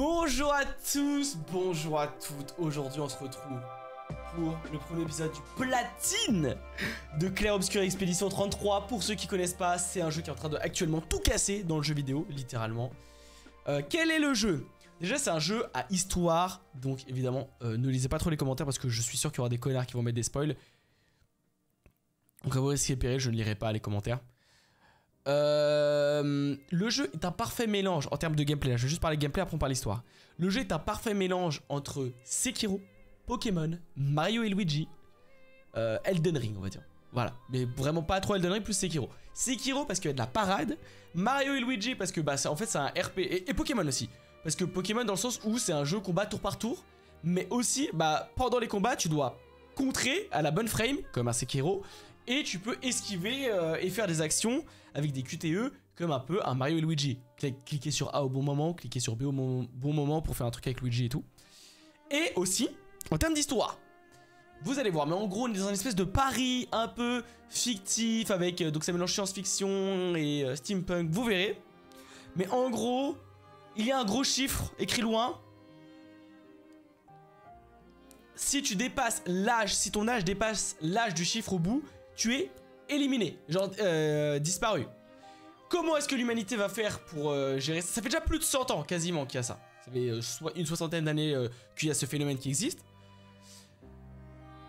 Bonjour à tous, bonjour à toutes. Aujourd'hui on se retrouve pour le premier épisode du platine de Clair Obscur Expédition 33. Pour ceux qui connaissent pas, c'est un jeu qui est en train de actuellement tout casser dans le jeu vidéo, littéralement. Quel est le jeu? Déjà c'est un jeu à histoire, donc évidemment ne lisez pas trop les commentaires parce que je suis sûr qu'il y aura des connards qui vont mettre des spoils. Donc à vous risquer péril, je ne lirai pas les commentaires. Le jeu est un parfait mélange en termes de gameplay. Je vais juste parler gameplay, après on parle histoire. Le jeu est un parfait mélange entre Sekiro, Pokémon, Mario et Luigi, Elden Ring on va dire. Voilà, mais vraiment pas trop Elden Ring plus Sekiro. Sekiro parce qu'il y a de la parade, Mario et Luigi parce que bah, en fait c'est un RP, et Pokémon aussi. Parce que Pokémon dans le sens où c'est un jeu combat tour par tour, mais aussi bah, pendant les combats tu dois contrer à la bonne frame comme un Sekiro. Et tu peux esquiver et faire des actions avec des QTE comme un peu un Mario et Luigi. Cliquer sur A au bon moment, cliquer sur B au bon moment pour faire un truc avec Luigi et tout. Et aussi, en termes d'histoire, vous allez voir, mais en gros on est dans une espèce de pari un peu fictif avec, donc ça mélange science-fiction et steampunk, vous verrez. Mais en gros, il y a un gros chiffre écrit loin. Si tu dépasses l'âge, si ton âge dépasse l'âge du chiffre au bout, tu es éliminé, genre disparu. Comment est-ce que l'humanité va faire pour gérer ça? Ça fait déjà plus de 100 ans quasiment qu'il y a ça. Ça fait une soixantaine d'années qu'il y a ce phénomène qui existe.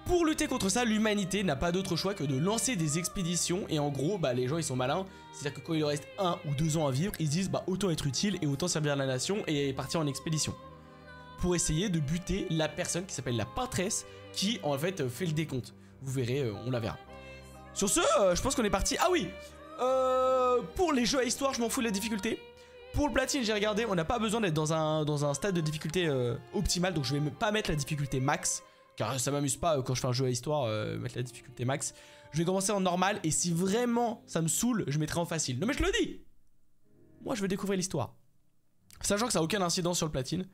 Pour lutter contre ça, l'humanité n'a pas d'autre choix que de lancer des expéditions. Et en gros, bah, les gens ils sont malins. C'est-à-dire que quand il leur reste 1 ou 2 ans à vivre, ils se disent bah, autant être utile et autant servir la nation et partir en expédition. Pour essayer de buter la personne qui s'appelle la pâtresse qui en fait fait le décompte. Vous verrez, on la verra. Sur ce, je pense qu'on est parti. Ah oui, pour les jeux à histoire, je m'en fous de la difficulté. Pour le platine, j'ai regardé, on n'a pas besoin d'être dans un stade de difficulté optimal. Donc je vais pas mettre la difficulté max. Car ça m'amuse pas quand je fais un jeu à histoire, mettre la difficulté max. Je vais commencer en normal et si vraiment ça me saoule, je mettrai en facile. Non mais je le dis, moi je veux découvrir l'histoire. Sachant que ça n'a aucun incidence sur le platine.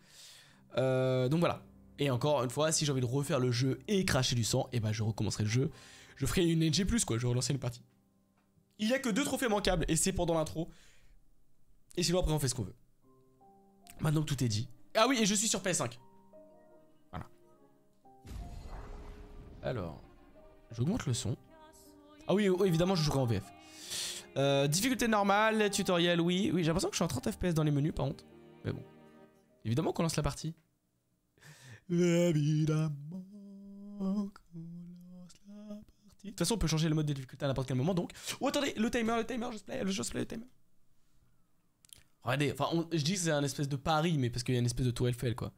Donc voilà. Et encore une fois, si j'ai envie de refaire le jeu et cracher du sang, et bah je recommencerai le jeu. Je ferai une NG+, quoi, je vais relancer une partie. Il y a que 2 trophées manquables, et c'est pendant l'intro. Et sinon après on fait ce qu'on veut. Maintenant que tout est dit. Ah oui, et je suis sur PS5. Voilà. Alors, j'augmente le son. Ah oui, évidemment je jouerai en VF. Difficulté normale, tutoriel, oui. Oui, j'ai l'impression que je suis en 30 FPS dans les menus, par contre. Mais bon. Évidemment qu'on lance la partie. Évidemment qu'on lance la partie. De toute façon, on peut changer le mode de difficulté à n'importe quel moment, donc... Oh, attendez, le timer, just play le timer. Regardez, enfin, je dis que c'est un espèce de pari, mais parce qu'il y a une espèce de tour Eiffel, quoi.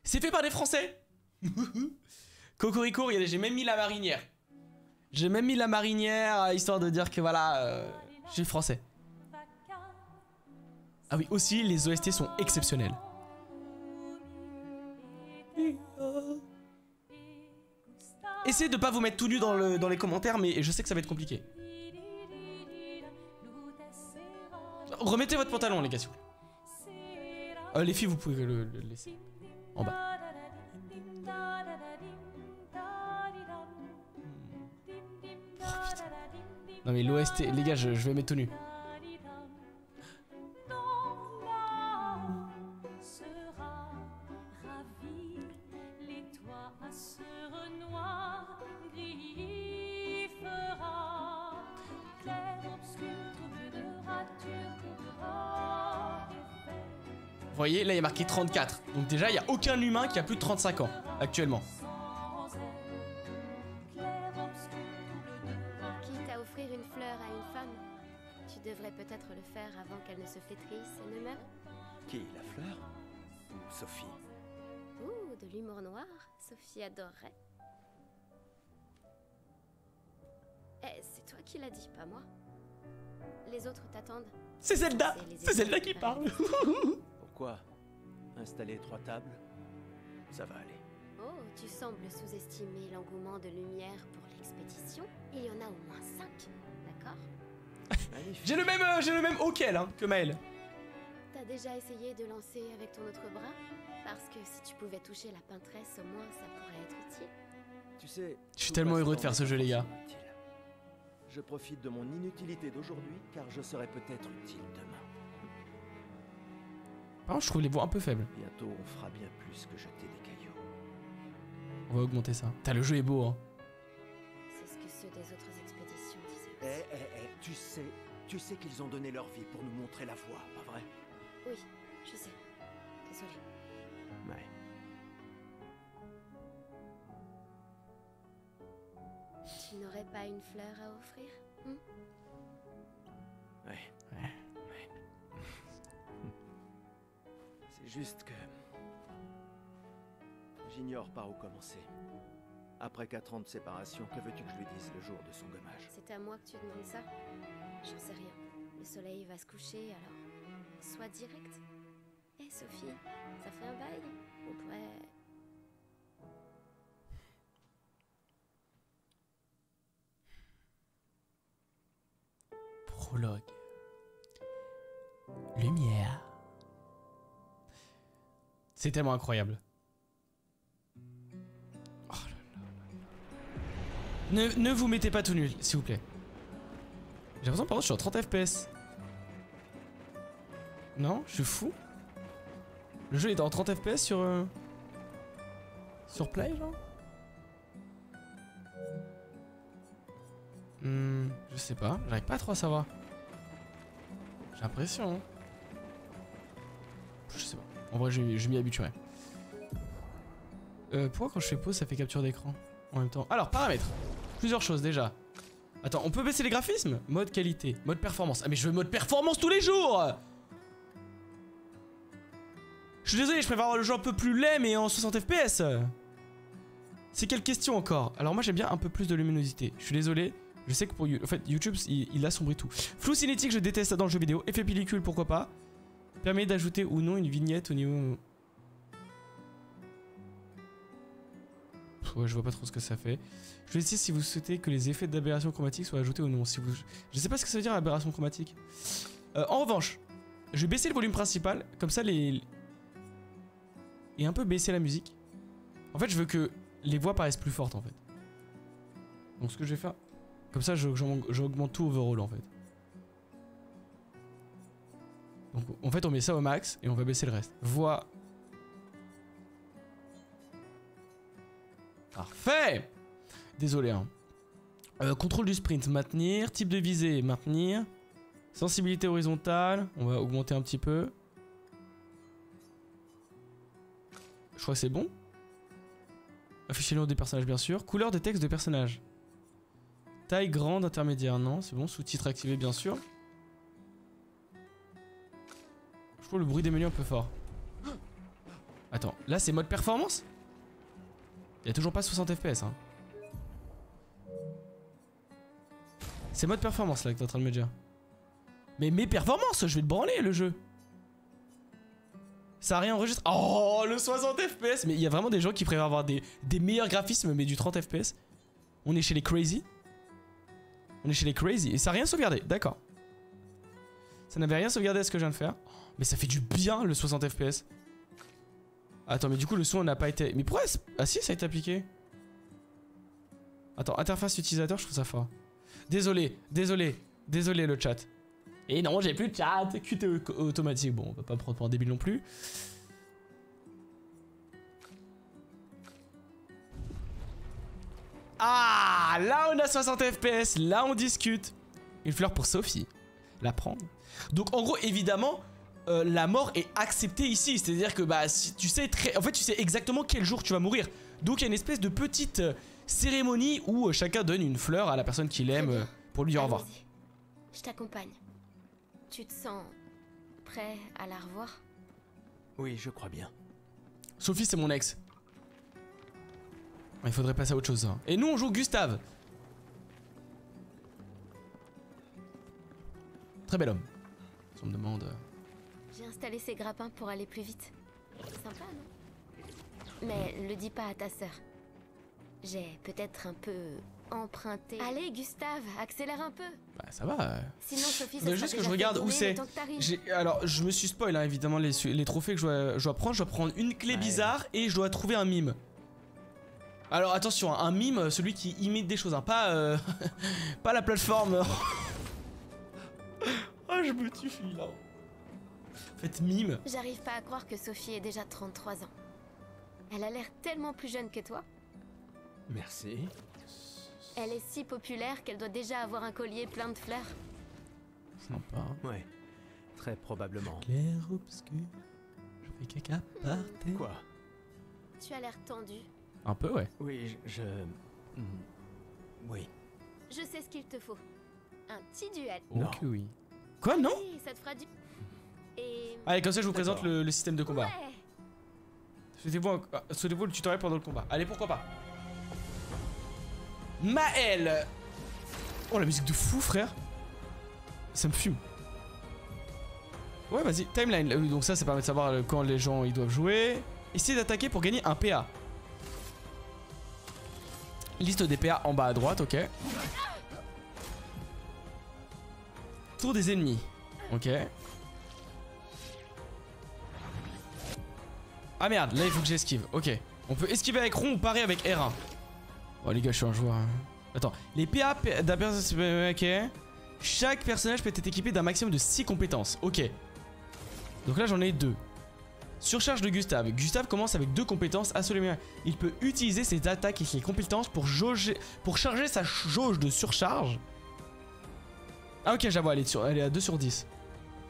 C'est fait par des Français. Cocorico, regardez, j'ai même mis la marinière. J'ai même mis la marinière, histoire de dire que, voilà, je suis français. Ah oui, aussi, les OST sont exceptionnels. Essayez de pas vous mettre tout nu dans les commentaires, mais je sais que ça va être compliqué. Remettez votre pantalon, les gars, s'il vous plaît. Les filles, vous pouvez le laisser en bas. Oh, non mais l'OST, les gars, je vais mettre tout nu. Vous voyez, là il y a marqué 34. Donc déjà, il n'y a aucun humain qui a plus de 35 ans, actuellement. Quitte à offrir une fleur à une femme, tu devrais peut-être le faire avant qu'elle ne se flétrisse et ne meure. Qui, la fleur? Ou Sophie? Ouh, de l'humour noir, Sophie adorerait. Eh, c'est toi qui l'as dit, pas moi. Les autres t'attendent. C'est Zelda! C'est Zelda qui parle. Pourquoi? Installer 3 tables? Ça va aller. Oh, tu sembles sous-estimer l'engouement de lumière pour l'expédition. Il y en a au moins 5, d'accord? J'ai le même auquel hein, que Maël. T'as déjà essayé de lancer avec ton autre bras? Parce que si tu pouvais toucher la peintresse, au moins ça pourrait être utile. Tu sais, je suis tellement heureux de faire ce jeu, les gars. Je profite de mon inutilité d'aujourd'hui car je serai peut-être utile demain. Par contre, je trouve les voix un peu faibles. Bientôt, on fera bien plus que jeter des cailloux. On va augmenter ça. Putain, le jeu est beau, hein. C'est ce que ceux des autres expéditions disaient aussi. Tu sais qu'ils ont donné leur vie pour nous montrer la voie, pas vrai? Oui, je sais. Désolée. Ouais. Tu n'aurais pas une fleur à offrir? Ouais. C'est juste que... J'ignore par où commencer. Après 4 ans de séparation, que veux-tu que je lui dise le jour de son gommage? C'est à moi que tu demandes ça? J'en sais rien. Le soleil va se coucher, alors... Sois direct. Hé Sophie, ça fait un bail. On pourrait... Prologue. Lumière. C'est tellement incroyable. Oh là là. Ne vous mettez pas tout nul, s'il vous plaît. J'ai l'impression, par contre, je suis en 30 FPS. Non, je suis fou. Le jeu est en 30 FPS sur Play, genre. Je sais pas, j'arrive pas trop à savoir. J'ai l'impression. Hein. Je sais pas. En vrai, je m'y habituerai. Pourquoi quand je fais pause, ça fait capture d'écran en même temps? Alors, paramètres. Plusieurs choses déjà. Attends, on peut baisser les graphismes? Mode qualité, mode performance. Ah mais je veux mode performance tous les jours! Je suis désolé, je préfère avoir le jeu un peu plus laid mais en 60 FPS. C'est quelle question encore? Alors moi j'aime bien un peu plus de luminosité. Je suis désolé, je sais que pour en fait, YouTube il assombrit tout. Flou cinétique, je déteste ça dans le jeu vidéo. Effet pellicule, pourquoi pas. Permet d'ajouter ou non une vignette au niveau... Ouais, je vois pas trop ce que ça fait. Je vais essayer si vous souhaitez que les effets d'aberration chromatique soient ajoutés ou non. Si vous... Je sais pas ce que ça veut dire aberration chromatique. En revanche, je vais baisser le volume principal, comme ça les... Et un peu baisser la musique. En fait, je veux que les voix paraissent plus fortes en fait. Donc ce que je vais faire... Comme ça, j'augmente tout overall en fait. Donc en fait, on met ça au max et on va baisser le reste. Voix... Parfait! Désolé hein. Contrôle du sprint, maintenir. Type de visée, maintenir. Sensibilité horizontale, on va augmenter un petit peu. Je crois que c'est bon. Afficher le nom des personnages bien sûr. Couleur de texte de personnage. Taille grande, intermédiaire, non, c'est bon. Sous-titres activés bien sûr. Je trouve le bruit des menus un peu fort. Attends, là c'est mode performance? Il y a toujours pas 60 FPS hein. C'est mode performance là que t'es en train de me dire. Mais mes performances, je vais te branler le jeu. Ça a rien enregistré. Oh le 60 FPS. Mais il y a vraiment des gens qui préfèrent avoir des meilleurs graphismes mais du 30 FPS. On est chez les crazy. On est chez les crazy. Et ça a rien sauvegardé, d'accord. Ça n'avait rien sauvegardé à ce que je viens de faire. Mais ça fait du bien le 60 FPS. Attends mais du coup le son n'a pas été... Mais pourquoi... Ah si ça a été appliqué. Attends, interface utilisateur, je trouve ça fort. Désolé le chat. Et non, j'ai plus de chat, QTE automatique. Bon, on va pas prendre pour un débile non plus. Ah, là on a 60 FPS, là on discute. Une fleur pour Sophie. La prendre. Donc en gros, évidemment, la mort est acceptée ici. C'est-à-dire que bah, si tu sais en fait, tu sais exactement quel jour tu vas mourir. Donc il y a une espèce de petite cérémonie où chacun donne une fleur à la personne qu'il aime pour lui dire au revoir. Je t'accompagne. Tu te sens prêt à la revoir? Oui, je crois bien. Sophie, c'est mon ex. Il faudrait passer à autre chose. Hein. Et nous, on joue Gustave. Très bel homme. Si on me demande... J'ai installé ces grappins pour aller plus vite. Sympa, non? Mais le dis pas à ta sœur. J'ai peut-être un peu emprunté... Allez, Gustave, accélère un peu. Bah, ça va. Sinon, Sophie, ça juste que je regarde où c'est. Alors, je me suis spoil, hein, évidemment, les trophées que je dois prendre. Je dois prendre une clé bizarre et je dois trouver un mime. Alors, attention, un mime, celui qui imite des choses, hein, pas, pas la plateforme. Oh, je me tue, là. Faites mime. J'arrive pas à croire que Sophie ait déjà 33 ans. Elle a l'air tellement plus jeune que toi. Merci. Elle est si populaire qu'elle doit déjà avoir un collier plein de fleurs. Sympa. Ouais, très probablement. Clair, obscur. Je fais caca par terre. Quoi? Tu as l'air tendu. Un peu, ouais. Oui, Hmm. Oui. Je sais ce qu'il te faut. Un petit duel. Non. Ok, oui. Quoi, non? Oui, ça te fera du... Et... Allez, comme ça, je vous présente D'accord. le système de combat. Ouais. Souhaitez-vous le tutoriel pendant le combat. Allez, pourquoi pas. Maël. Oh, la musique de fou, frère. Ça me fume. Ouais, vas-y, timeline. Donc ça permet de savoir quand les gens ils doivent jouer. Essayez d'attaquer pour gagner un PA. Liste des PA en bas à droite, ok. Tour des ennemis, ok. Ah merde, là il faut que j'esquive, ok. On peut esquiver avec rond ou parer avec R1. Oh les gars, je suis un joueur. Hein. Attends, les PA d'un personnage, ok. Chaque personnage peut être équipé d'un maximum de 6 compétences, ok. Donc là j'en ai 2. Surcharge de Gustave. Gustave commence avec 2 compétences absolument. Il peut utiliser ses attaques et ses compétences pour charger sa jauge de surcharge. Ah ok, j'avoue, elle est à 2 sur 10.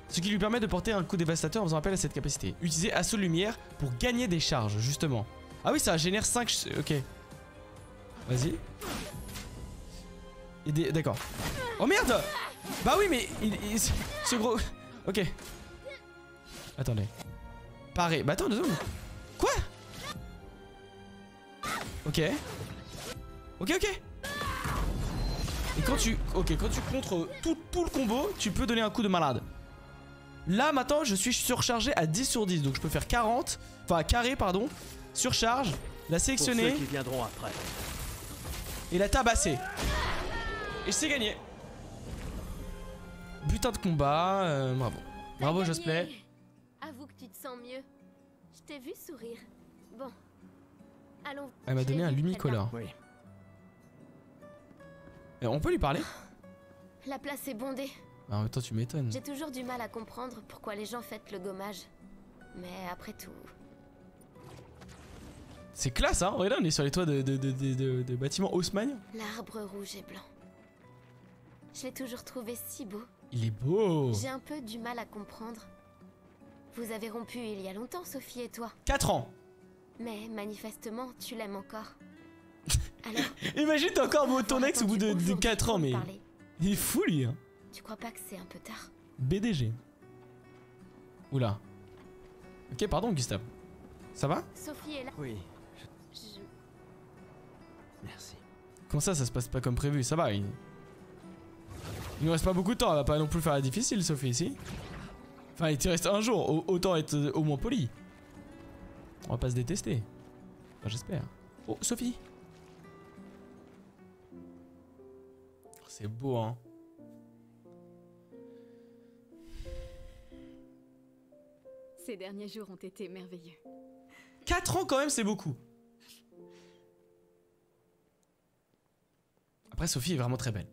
Ce qui lui permet de porter un coup dévastateur en faisant appel à cette capacité. Utiliser Assaut Lumière pour gagner des charges, justement. Ah oui, ça génère 5... Ok. Vas-y. D'accord. Oh merde. Bah oui, mais... ce gros... Ok. Attendez. Pareil. Bah attends, 2 secondes. Quoi? Ok. Ok, ok. Et quand tu... Ok, quand tu contres tout le combo, tu peux donner un coup de malade. Là, maintenant, je suis surchargé à 10 sur 10. Donc je peux faire 40... Enfin, carré, pardon. Surcharge. La sélectionner. Pour ceux qui viendront après. Et la tabasser. Et c'est gagné. Butin de combat. Bravo. Bravo, T'as Josplay. gagné. Avoue que tu te sens mieux. Je t'ai vu sourire. Bon. Allons. Elle m'a je donné l'ai un vu près de là. lumicolore. Oui. On peut lui parler? La place est bondée. Bah, en même temps, tu m'étonnes. J'ai toujours du mal à comprendre pourquoi les gens fêtent le gommage. Mais après tout... C'est classe, hein. Regarde, on est sur les toits de bâtiments haussmann. L'arbre rouge et blanc. Je l'ai toujours trouvé si beau. Il est beau. J'ai un peu du mal à comprendre. Vous avez rompu il y a longtemps, Sophie et toi. 4 ans. Mais manifestement, tu l'aimes encore. Alors, Imagine, t'as encore ton avoir ex au bout attendu de aujourd'hui 4 ans, pour me mais... parler. Il est fou, lui. Hein. Tu crois pas que c'est un peu tard? BDG. Oula. Ok, pardon, Gustave. Ça va? Sophie est là. Oui. Je... Merci. Comment ça se passe pas comme prévu? Ça va, il nous reste pas beaucoup de temps, elle va pas non plus faire la difficile, Sophie, ici. Enfin, il te reste un jour, autant être au moins poli. On va pas se détester. Enfin, j'espère. Oh, Sophie. C'est beau, hein. Ces derniers jours ont été merveilleux. 4 ans quand même, c'est beaucoup. Après, Sophie est vraiment très belle.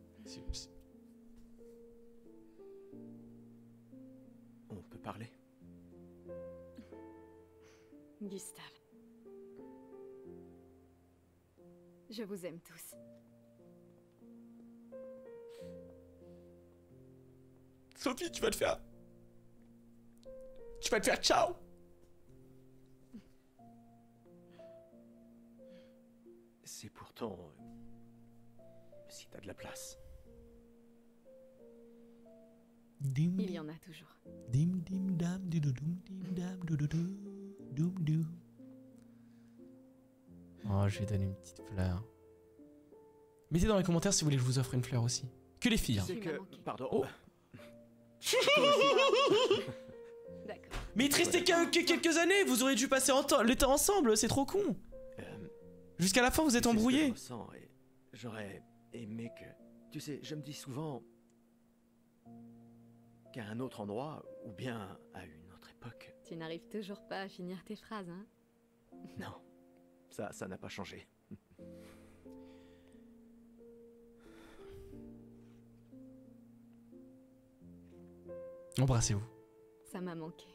On peut parler? Gustave. Je vous aime tous. Sophie, tu vas te faire... Tu vas te faire ciao. C'est pourtant... si t'as de la place. Dim, Il y en a toujours. dim, dim, dam, doudoudum, dim, dam, doudou, doum, dou. Oh, je vais donner une petite fleur. Mettez dans les commentaires si vous voulez que je vous offre une fleur aussi. Que les filles, hein. C'est Tu m'as que... manqué. Pardon. Oh. D'accord. Mais il te restait que quelques années, vous auriez dû passer le temps ensemble, c'est trop con. Jusqu'à la fin, vous êtes Tu sais ce que je embrouillés. ressens et j'aurais aimé que... Tu sais, je me dis souvent... qu'à un autre endroit, ou bien à une autre époque... Tu n'arrives toujours pas à finir tes phrases, hein? Non, ça n'a pas changé. Embrassez-vous. Ça m'a manqué.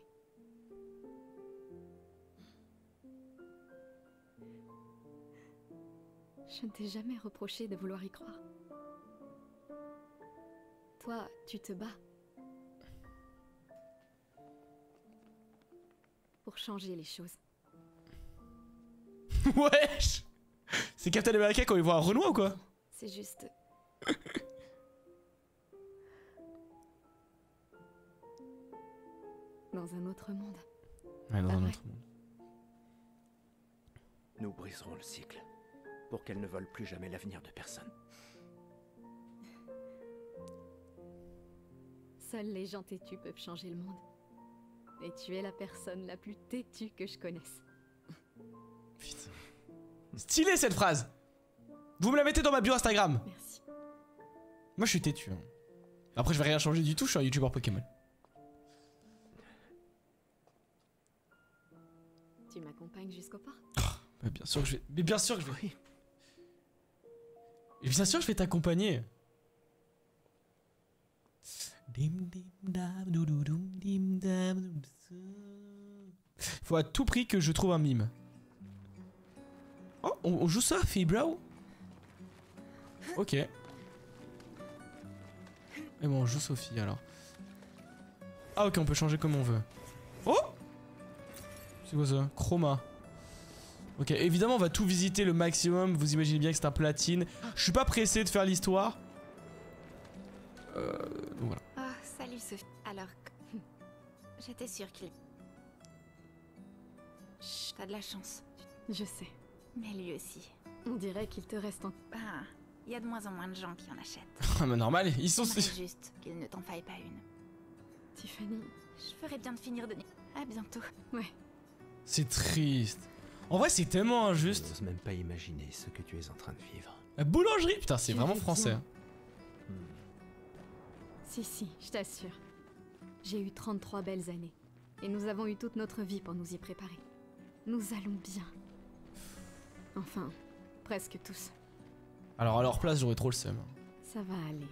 Je ne t'ai jamais reproché de vouloir y croire. Toi, tu te bats. Pour changer les choses. Wesh! C'est Captain America quand il voit un Renoir ou quoi? C'est juste... Dans un autre monde. Ouais, dans Ah un ouais. autre monde. Nous briserons le cycle pour qu'elle ne vole plus jamais l'avenir de personne. Seuls les gens têtus peuvent changer le monde. Et tu es la personne la plus têtue que je connaisse. Putain. Stylé cette phrase! Vous me la mettez dans ma bio Instagram! Merci. Moi je suis têtu. Hein. Après je vais rien changer du tout, je suis un youtubeur Pokémon. Tu m'accompagnes jusqu'au port? Mais bien sûr que je vais. Mais bien sûr que je vais. Et bien sûr que je vais t'accompagner. Faut à tout prix que je trouve un mime. Oh, on joue ça, bro? Ok. Et bon, on joue Sophie alors. Ah ok, on peut changer comme on veut. Oh! C'est quoi ça? Chroma. Ok, évidemment on va tout visiter le maximum, vous imaginez bien que c'est un platine. Je suis pas pressé de faire l'histoire. Donc voilà. Oh, salut Sophie. Alors, j'étais sûre qu'il... Chut, t'as de la chance. Je sais. Mais lui aussi. On dirait qu'il te reste en... Bah, il y a de moins en moins de gens qui en achètent. Ah mais normal, ils sont... J'aimerais juste qu'il ne t'en faille pas une. Tiffany... Je ferais bien de finir de... À bientôt. Ouais. C'est triste. En vrai c'est tellement Je injuste. n'ose même pas imaginer ce que tu es en train de vivre. La boulangerie, putain c'est Tu vraiment vas français. bien. Hein. Si, je t'assure. J'ai eu 33 belles années. Et nous avons eu toute notre vie pour nous y préparer. Nous allons bien. Enfin, presque tous. Alors à leur place j'aurais trop le seum. Ça va aller.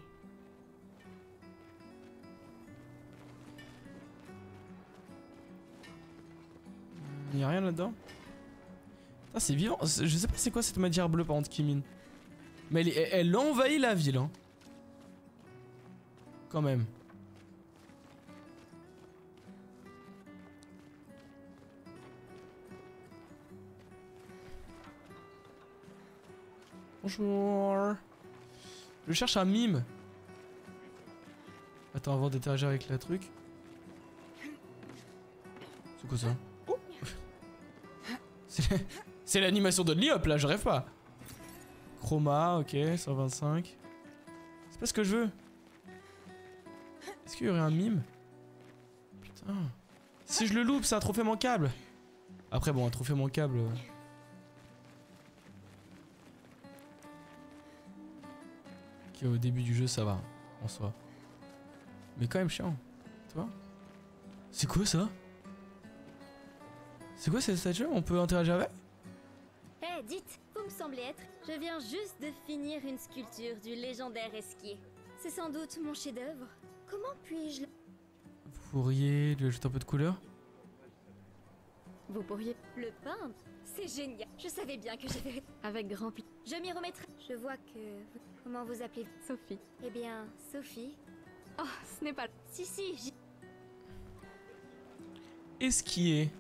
Y'a rien là-dedans? Putain c'est vivant, je sais pas c'est quoi cette matière bleue par contre qui mine. Mais elle envahit la ville hein. Quand même. Bonjour. Je cherche un mime. Attends avant d'interagir avec la truc. C'est quoi ça? Oh. C'est l'animation d'Only Hop là, je rêve pas. Chroma, ok, 125. C'est pas ce que je veux. Est-ce qu'il y aurait un mime? Putain. Si je le loupe, c'est un trophée manquable. Après bon, un trophée manquable... Ok, au début du jeu ça va, en soi. Mais quand même chiant, tu vois. C'est quoi ça? C'est quoi cette statue? On peut interagir avec? Eh, dites, vous me semblez être. Je viens juste de finir une sculpture du légendaire esquier. C'est sans doute mon chef-d'œuvre. Comment puis-je le... Vous pourriez lui ajouter un peu de couleur? Vous pourriez... Le peindre? C'est génial. Je savais bien que j'avais... Avec grand plaisir. Je m'y remettrai. Je vois que... Comment vous appelez? Sophie. Eh bien, Sophie. Oh, ce n'est pas... Si, j'y... Esquier.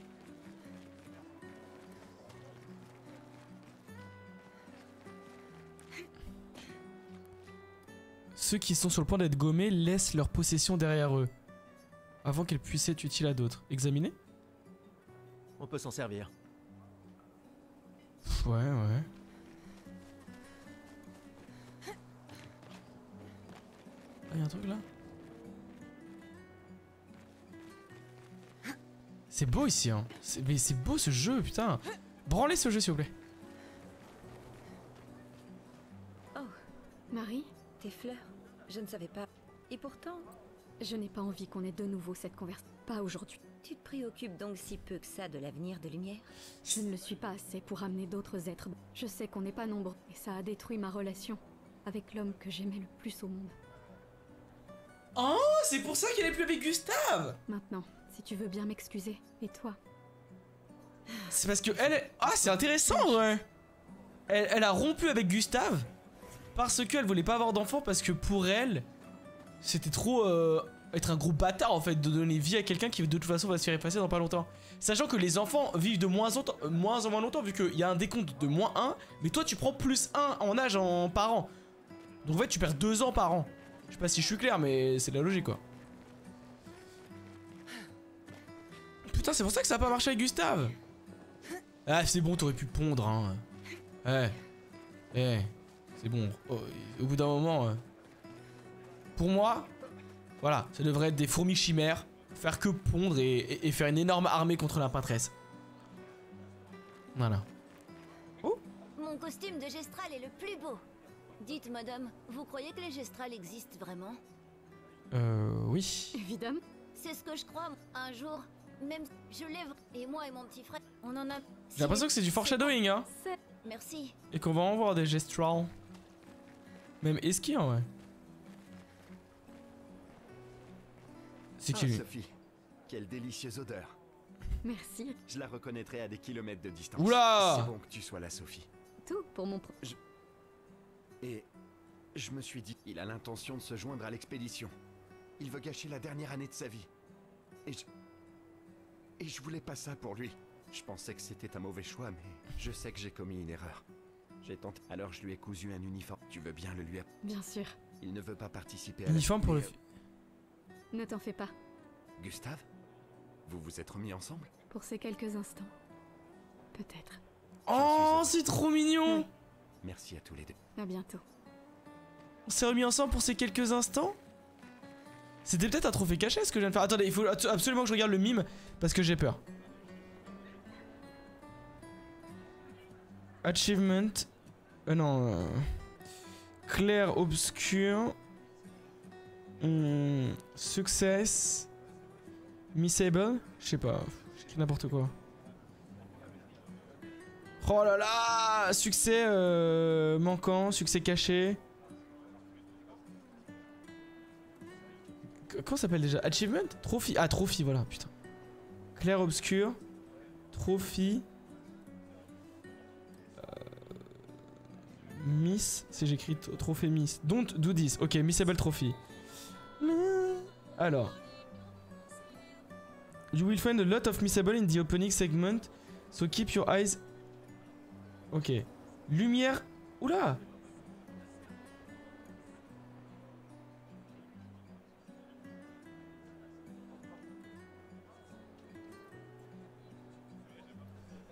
Ceux qui sont sur le point d'être gommés laissent leur possession derrière eux. Avant qu'elle puisse être utile à d'autres. Examiner? On peut s'en servir. Ouais, ouais. Ah, y'a un truc là? C'est beau ici, hein. Mais c'est beau ce jeu, putain. Branlez ce jeu, s'il vous plaît. Marie, Tes fleurs, je ne savais pas. Et pourtant, je n'ai pas envie qu'on ait de nouveau cette conversation. Pas aujourd'hui. tu te préoccupes donc si peu que ça de l'avenir de Lumière? Je ne le suis pas assez pour amener d'autres êtres. Je sais qu'on n'est pas nombreux. Et ça a détruit ma relation avec l'homme que j'aimais le plus au monde. Oh, c'est pour ça qu'elle est plus avec Gustave. Maintenant, si tu veux bien m'excuser. Et toi? C'est parce que elle... Ah, c'est intéressant, ouais. elle a rompu avec Gustave parce qu'elle voulait pas avoir d'enfant, parce que pour elle, c'était trop être un gros bâtard en fait de donner vie à quelqu'un qui de toute façon va se faire effacer dans pas longtemps. Sachant que les enfants vivent de moins en moins longtemps vu qu'il y a un décompte de -1, mais toi tu prends +1 en âge par an. Donc en fait tu perds 2 ans par an. Je sais pas si je suis clair, mais c'est de la logique quoi. Putain, c'est pour ça que ça a pas marché avec Gustave. Ah c'est bon, t'aurais pu pondre hein. C'est bon. Oh, au bout d'un moment, pour moi, voilà, ça devrait être des fourmis chimères, faire que pondre et faire une énorme armée contre la pâtresse. Voilà. Oh. Mon costume de Gestral est le plus beau. Dites, madame, vous croyez que les Gestrals existent vraiment? Oui. Évidemment. C'est ce que je crois. Un jour, même je lève et moi et mon petit frère, on en a. J'ai l'impression que c'est du foreshadowing, hein. Merci. Et qu'on va en voir des Gestrals. Même Eski en vrai. C'est qui lui? Sophie, quelle délicieuse odeur. Merci. Je la reconnaîtrai à des kilomètres de distance. Oula! C'est bon que tu sois là, Sophie. Tout pour mon Et je me suis dit, il a l'intention de se joindre à l'expédition. Il veut gâcher la dernière année de sa vie. Et je voulais pas ça pour lui. Je pensais que c'était un mauvais choix, mais je sais que j'ai commis une erreur. J'ai tenté. Alors je lui ai cousu un uniforme. Tu veux bien le lui apporter? Bien sûr. Il ne veut pas participer à Uniforme pour le... Ne t'en fais pas. Gustave? Vous vous êtes remis ensemble? Pour ces quelques instants. Peut-être. Oh, c'est trop mignon! Oui. Merci à tous les deux. À bientôt. On s'est remis ensemble pour ces quelques instants? C'était peut-être un trophée caché ce que je viens de faire. Attendez, il faut absolument que je regarde le mime parce que j'ai peur. Achievement. Non. Clair obscur. Success. Missable. Je sais pas. J'écris n'importe quoi. Oh là là! Succès manquant, succès caché. Comment ça s'appelle déjà? Achievement? Trophy. Ah, trophy, voilà, putain. Clair obscur. Trophy. Miss. Si j'écris trophée Miss. Don't do this. Ok, Missable Trophy. Alors. You will find a lot of missable in the opening segment. So keep your eyes. Ok. Lumière. Oula!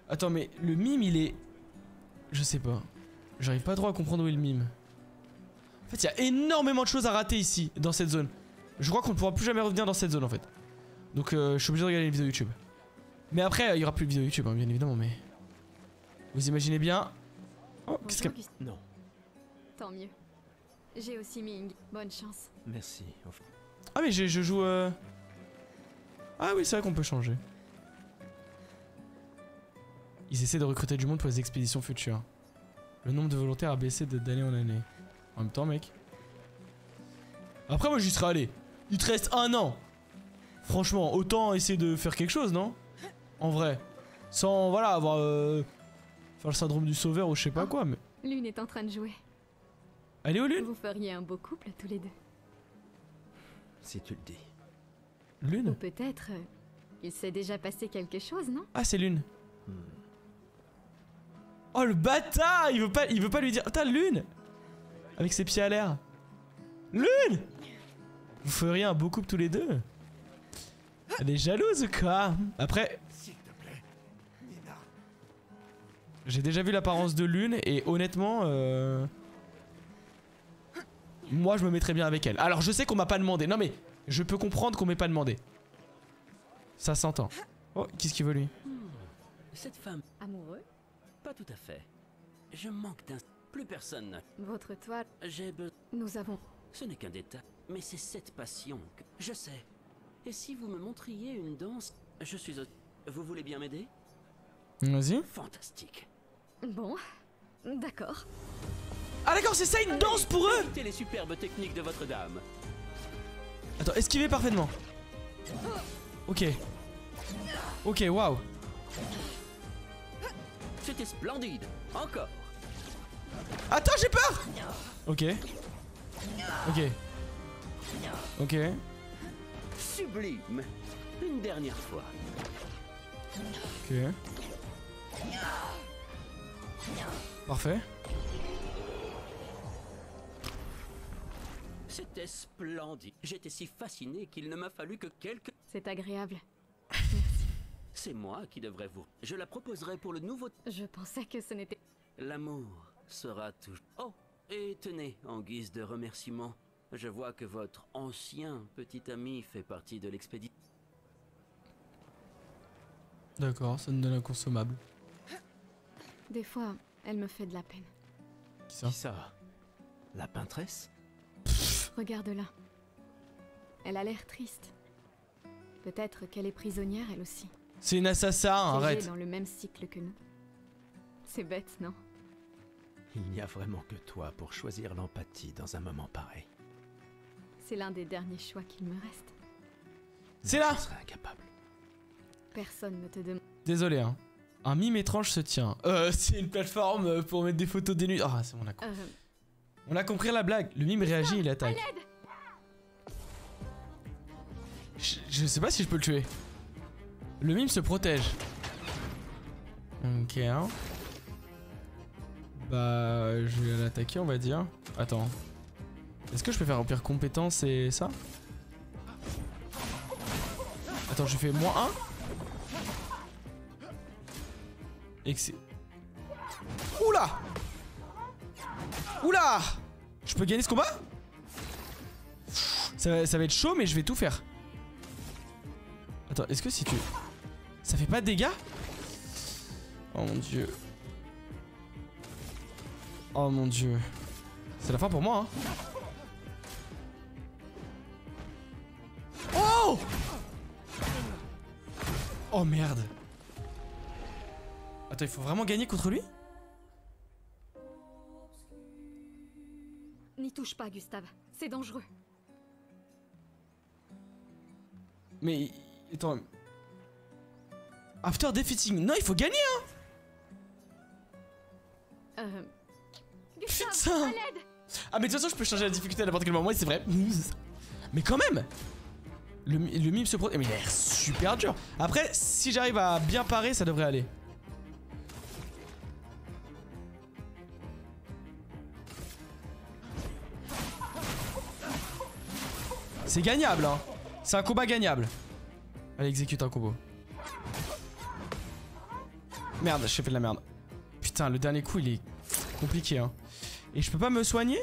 Attends, mais le mime il est... Je sais pas. J'arrive pas trop à comprendre où est le mime. En fait, il y a énormément de choses à rater ici, dans cette zone. Je crois qu'on ne pourra plus jamais revenir dans cette zone en fait. Donc je suis obligé de regarder une vidéo YouTube. Mais après, il y aura plus de vidéo YouTube, hein, bien évidemment, mais... Vous imaginez bien... Oh, qu'est-ce que... Non, Tant mieux. J'ai aussi mis une bonne chance. merci. Ah mais je joue... Ah oui, c'est vrai qu'on peut changer. Ils essaient de recruter du monde pour les expéditions futures. Le nombre de volontaires a baissé d'année en année. En même temps, mec. Après, moi, j'y serais allé. Il te reste 1 an. Franchement, autant essayer de faire quelque chose, non? En vrai. Sans, voilà, avoir... faire le syndrome du sauveur ou je sais pas quoi, mais... Lune est en train de jouer. Allez où, Lune? Vous feriez un beau couple tous les deux. Si tu le dis. Ou Lune? peut-être... il s'est déjà passé quelque chose, non? Ah, c'est Lune. Oh, le bâtard! Il veut pas lui dire... Attends, Lune! Avec ses pieds à l'air. Lune! Vous feriez un beau couple tous les deux? Elle est jalouse ou quoi? Après... S'il te plaît, Nina. J'ai déjà vu l'apparence de Lune et honnêtement... Moi, je me mettrais bien avec elle. Alors, je sais qu'on m'a pas demandé. Non mais, je peux comprendre qu'on m'ait pas demandé. Ça s'entend. Oh, qu'est-ce qu'il veut lui? Cette femme, Amoureux? pas tout à fait. Je manque d'un... Plus personne. Votre toile... J'ai besoin... Nous avons... Ce n'est qu'un détail. Mais c'est cette passion que... Je sais. Et si vous me montriez une danse... Je suis... Vous voulez bien m'aider? Vas-y. Fantastique. Bon... D'accord. Ah d'accord, c'est ça une danse pour eux? Écoutez les superbes techniques de votre dame. Attends, esquiver parfaitement. Ok. Ok, waouh. C'était splendide. Encore. Attends, j'ai peur. Ok. Ok. Ok. Sublime. Une dernière fois. Ok. Parfait. C'était splendide. J'étais si fasciné qu'il ne m'a fallu que quelques... C'est agréable. C'est moi qui devrais vous... Je la proposerai pour le nouveau... Je pensais que ce n'était... L'amour sera tout... Oh, et tenez, en guise de remerciement, je vois que votre ancien petit ami fait partie de l'expédition. D'accord, ça nous donne un consommable. Des fois, elle me fait de la peine. Qui ça? Qui ça? La peintresse? Regarde-la. Elle a l'air triste. Peut-être qu'elle est prisonnière, elle aussi. C'est une assassin, Piégée arrête. dans le même cycle que nous. C'est bête, non? Il n'y a vraiment que toi pour choisir l'empathie dans un moment pareil. C'est l'un des derniers choix qu'il me reste. C'est là. Je serais incapable. Personne ne te demande... Désolé, hein. Un mime étrange se tient. C'est une plateforme pour mettre des photos des nuits. Ah, c'est bon, on a compris. On a compris la blague. Le mime réagit, il attaque. Je sais pas si je peux le tuer. Le mime se protège. Ok. Hein. Bah, je vais l'attaquer, on va dire. Attends. Est-ce que je peux faire remplir compétence et ça? Attends, je fais -1. Et que c'est... Oula! Oula! Je peux gagner ce combat? Ça va être chaud, mais je vais tout faire. Attends, est-ce que si tu... Ça fait pas de dégâts? Oh mon dieu. Oh mon dieu. C'est la fin pour moi, hein. Oh! Oh merde. Attends, il faut vraiment gagner contre lui? N'y touche pas, Gustave. C'est dangereux. Mais... Attends... After defeating... Non, il faut gagner, hein. Gustave, Putain. à l'aide! Ah mais de toute façon je peux changer la difficulté à n'importe quel moment, c'est vrai. Mais quand même. Le mime se protège. Mais il a l'air super dur. Après, si j'arrive à bien parer, ça devrait aller. C'est gagnable, hein. C'est un combat gagnable. Allez, exécute un combo. Merde, j'ai fait de la merde. Putain, le dernier coup, il est compliqué, hein. Et je peux pas me soigner?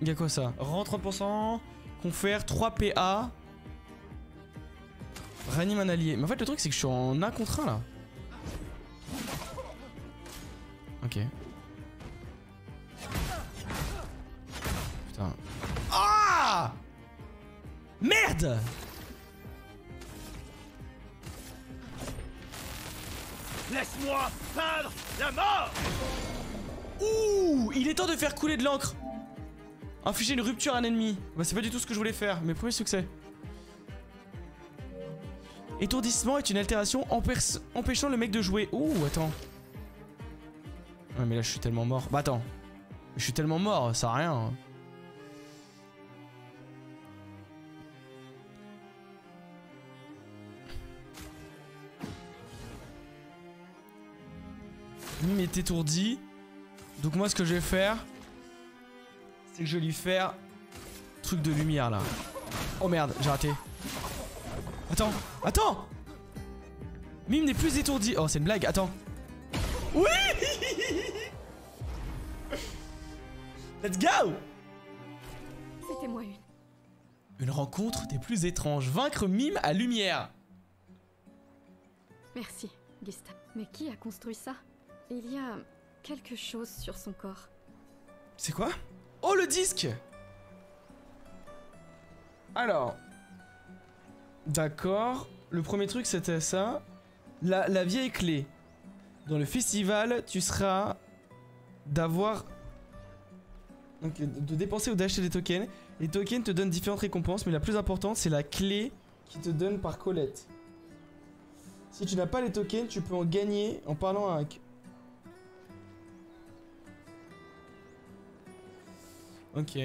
Il y a quoi ça? Rend 30%, confère 3 PA. Ranime un allié. Mais en fait, le truc, c'est que je suis en 1 contre 1 là. Ok. Putain. Ah! Merde! Laisse-moi peindre la mort! Ouh! Il est temps de faire couler de l'encre. Infliger une rupture à un ennemi. Bah c'est pas du tout ce que je voulais faire, mais premier succès. Étourdissement est une altération empêchant le mec de jouer. Ouh, attends. Ouais mais là je suis tellement mort. Bah attends. Je suis tellement mort, ça a rien. Hein. Mime est étourdi. Donc moi ce que je vais faire, c'est que je vais lui faire truc de lumière là. Oh merde, j'ai raté. Attends, attends. Mime n'est plus étourdi. Oh c'est une blague, attends. Oui. Let's go. C'était moi une. Une rencontre des plus étranges. Vaincre Mime à lumière. Merci, Gustave. Mais qui a construit ça? Il y a quelque chose sur son corps. C'est quoi? Oh le disque. Alors. D'accord. Le premier truc c'était ça. La vieille clé. Dans le festival, tu seras d'avoir... Donc de dépenser ou d'acheter des tokens. Les tokens te donnent différentes récompenses, mais la plus importante c'est la clé qui te donne par Colette. Si tu n'as pas les tokens, tu peux en gagner en parlant à un... Ok.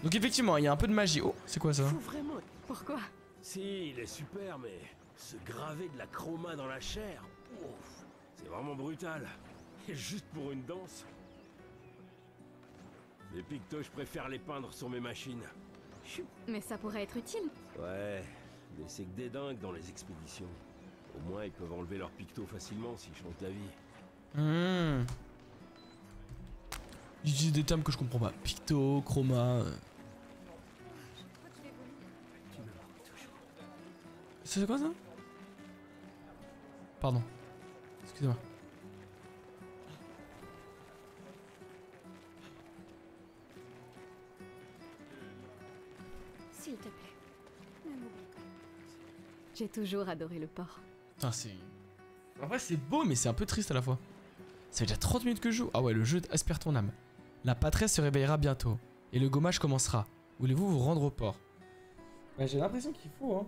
Donc effectivement, il y a un peu de magie. Oh, c'est quoi ça? Faut vraiment. Pourquoi? Si, il est super, mais se graver de la chroma dans la chair, ouf, c'est vraiment brutal. Et juste pour une danse. Les pictos, je préfère les peindre sur mes machines. Mais ça pourrait être utile. Ouais, mais c'est que des dingues dans les expéditions. Au moins, ils peuvent enlever leurs pictos facilement s'ils changent d'avis. Ils utilisent des termes que je comprends pas. Picto, chroma. C'est quoi ça? Pardon. Excusez-moi. S'il te plaît, ne m'oublie pas. J'ai toujours adoré le porc. Putain, c'est... En vrai, c'est beau, mais c'est un peu triste à la fois. Ça fait déjà 30 minutes que je joue. Ah ouais, le jeu aspire ton âme. La patresse se réveillera bientôt. Et le gommage commencera. Voulez-vous vous rendre au port? Ouais, j'ai l'impression qu'il faut, hein.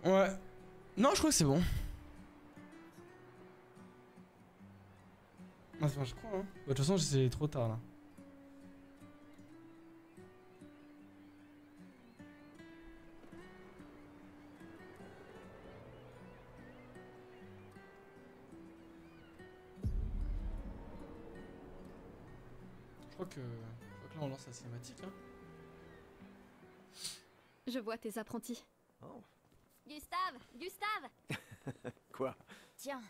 Ouais. Non, je crois que c'est bon. Ah, c'est bon, je crois, hein. Bah, de toute façon, c'est trop tard, là. Je crois que là, on lance la cinématique, hein. Je vois tes apprentis. Oh. Gustave! Gustave! Quoi? Tiens,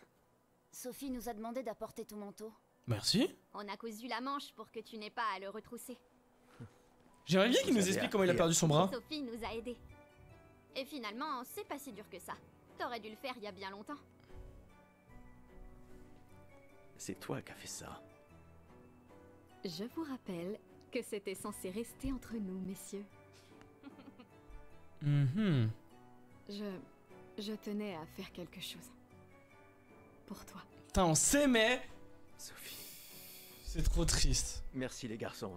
Sophie nous a demandé d'apporter ton manteau. Merci. On a cousu la manche pour que tu n'aies pas à le retrousser. J'aimerais bien qu'il Vous nous avez explique comment il a appris perdu son bras. Sophie nous a aidés. Et finalement, c'est pas si dur que ça. T'aurais dû le faire il y a bien longtemps. C'est toi qui as fait ça. Je vous rappelle que c'était censé rester entre nous, messieurs. Mhm. Je tenais à faire quelque chose. Pour toi. Putain, on s'aimait. Sophie. C'est trop triste. Merci les garçons,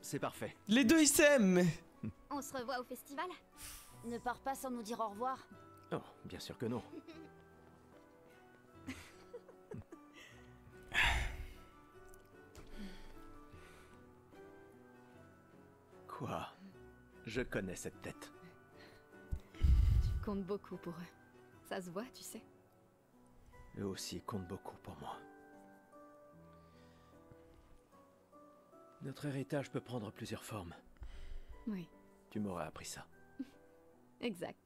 c'est parfait. Les deux, ils s'aiment. On se revoit au festival? Ne pars pas sans nous dire au revoir. Oh, bien sûr que non. Quoi? Je connais cette tête. Tu comptes beaucoup pour eux. Ça se voit, tu sais. Eux aussi comptent beaucoup pour moi. Notre héritage peut prendre plusieurs formes. Oui, Tu m'aurais appris ça. exact.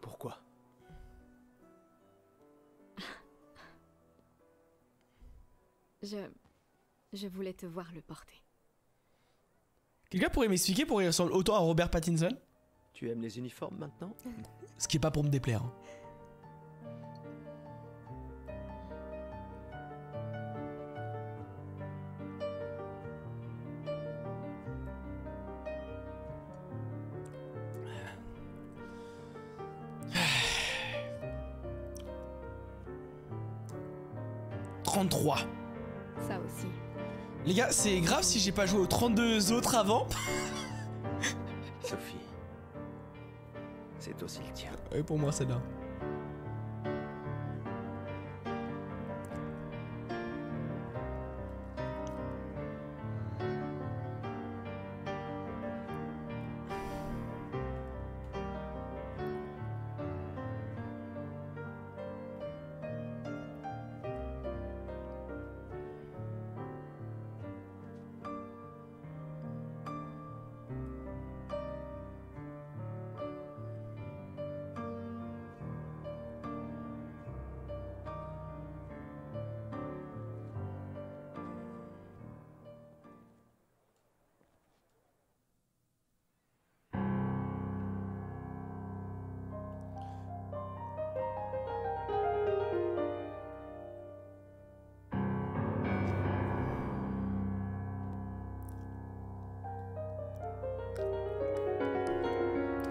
Pourquoi? Je voulais te voir le porter. Quelqu'un pourrait m'expliquer pourquoi il ressemble autant à Robert Pattinson? Tu aimes les uniformes maintenant? Ce qui est pas pour me déplaire. Hein. « 33. Ça aussi. Les gars, c'est grave si j'ai pas joué aux 32 autres avant. Sophie. C'est aussi le tien. Et pour moi, celle-là.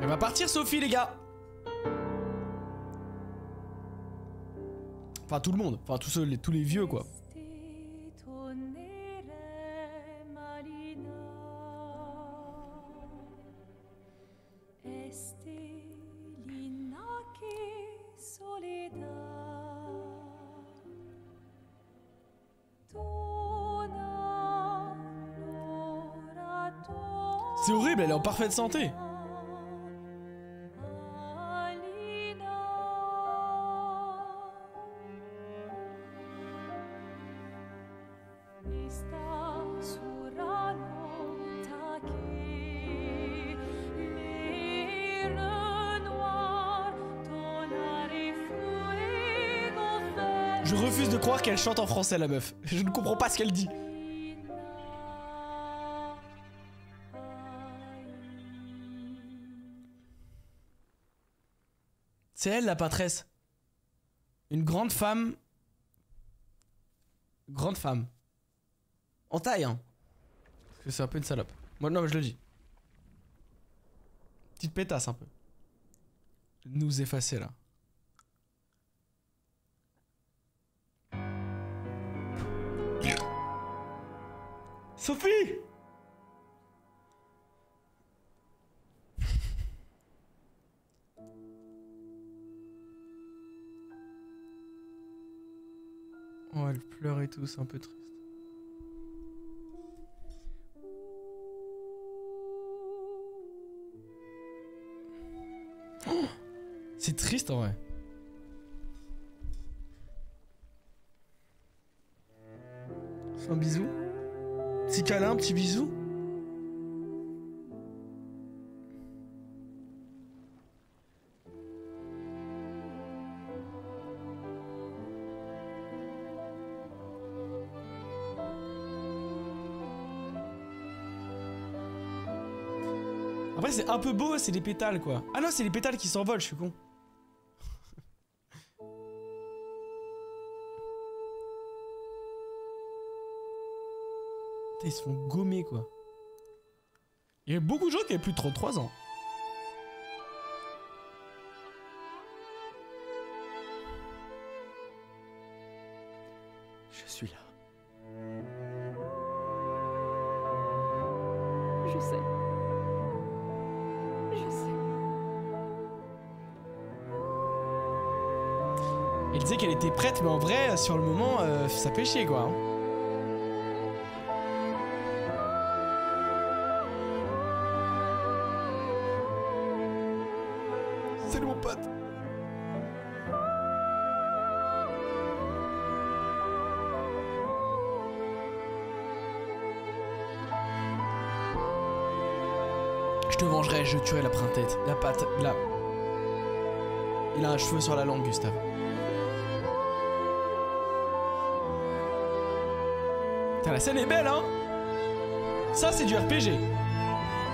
Elle va partir Sophie les gars. Enfin tout le monde, enfin tous les vieux quoi. C'est horrible, elle est en parfaite santé. Je refuse de croire qu'elle chante en français la meuf. Je ne comprends pas ce qu'elle dit. C'est elle la pâtresse. Une grande femme. Grande femme. En taille hein. Parce que c'est un peu une salope. Moi non mais je le dis. Petite pétasse un peu. Nous effacer là. Sophie! Oh, elle pleure et tout, c'est un peu triste. Oh, c'est triste en vrai. Un bisou. Petit câlin, petit bisou. Après c'est un peu beau, c'est les pétales quoi. Ah non c'est les pétales qui s'envolent, je suis con. Putain, ils se font gommer quoi. Il y a beaucoup de gens qui avaient plus de 33 ans. Je suis là. Je sais. Je sais. Elle disait qu'elle était prête, mais en vrai, sur le moment, ça pêchait quoi. Hein. Salut mon pote. Je te vengerai, je tuerai la princesse. La patte, là. Il a un cheveu sur la langue, Gustave. Putain, la scène est belle, hein. Ça, c'est du RPG.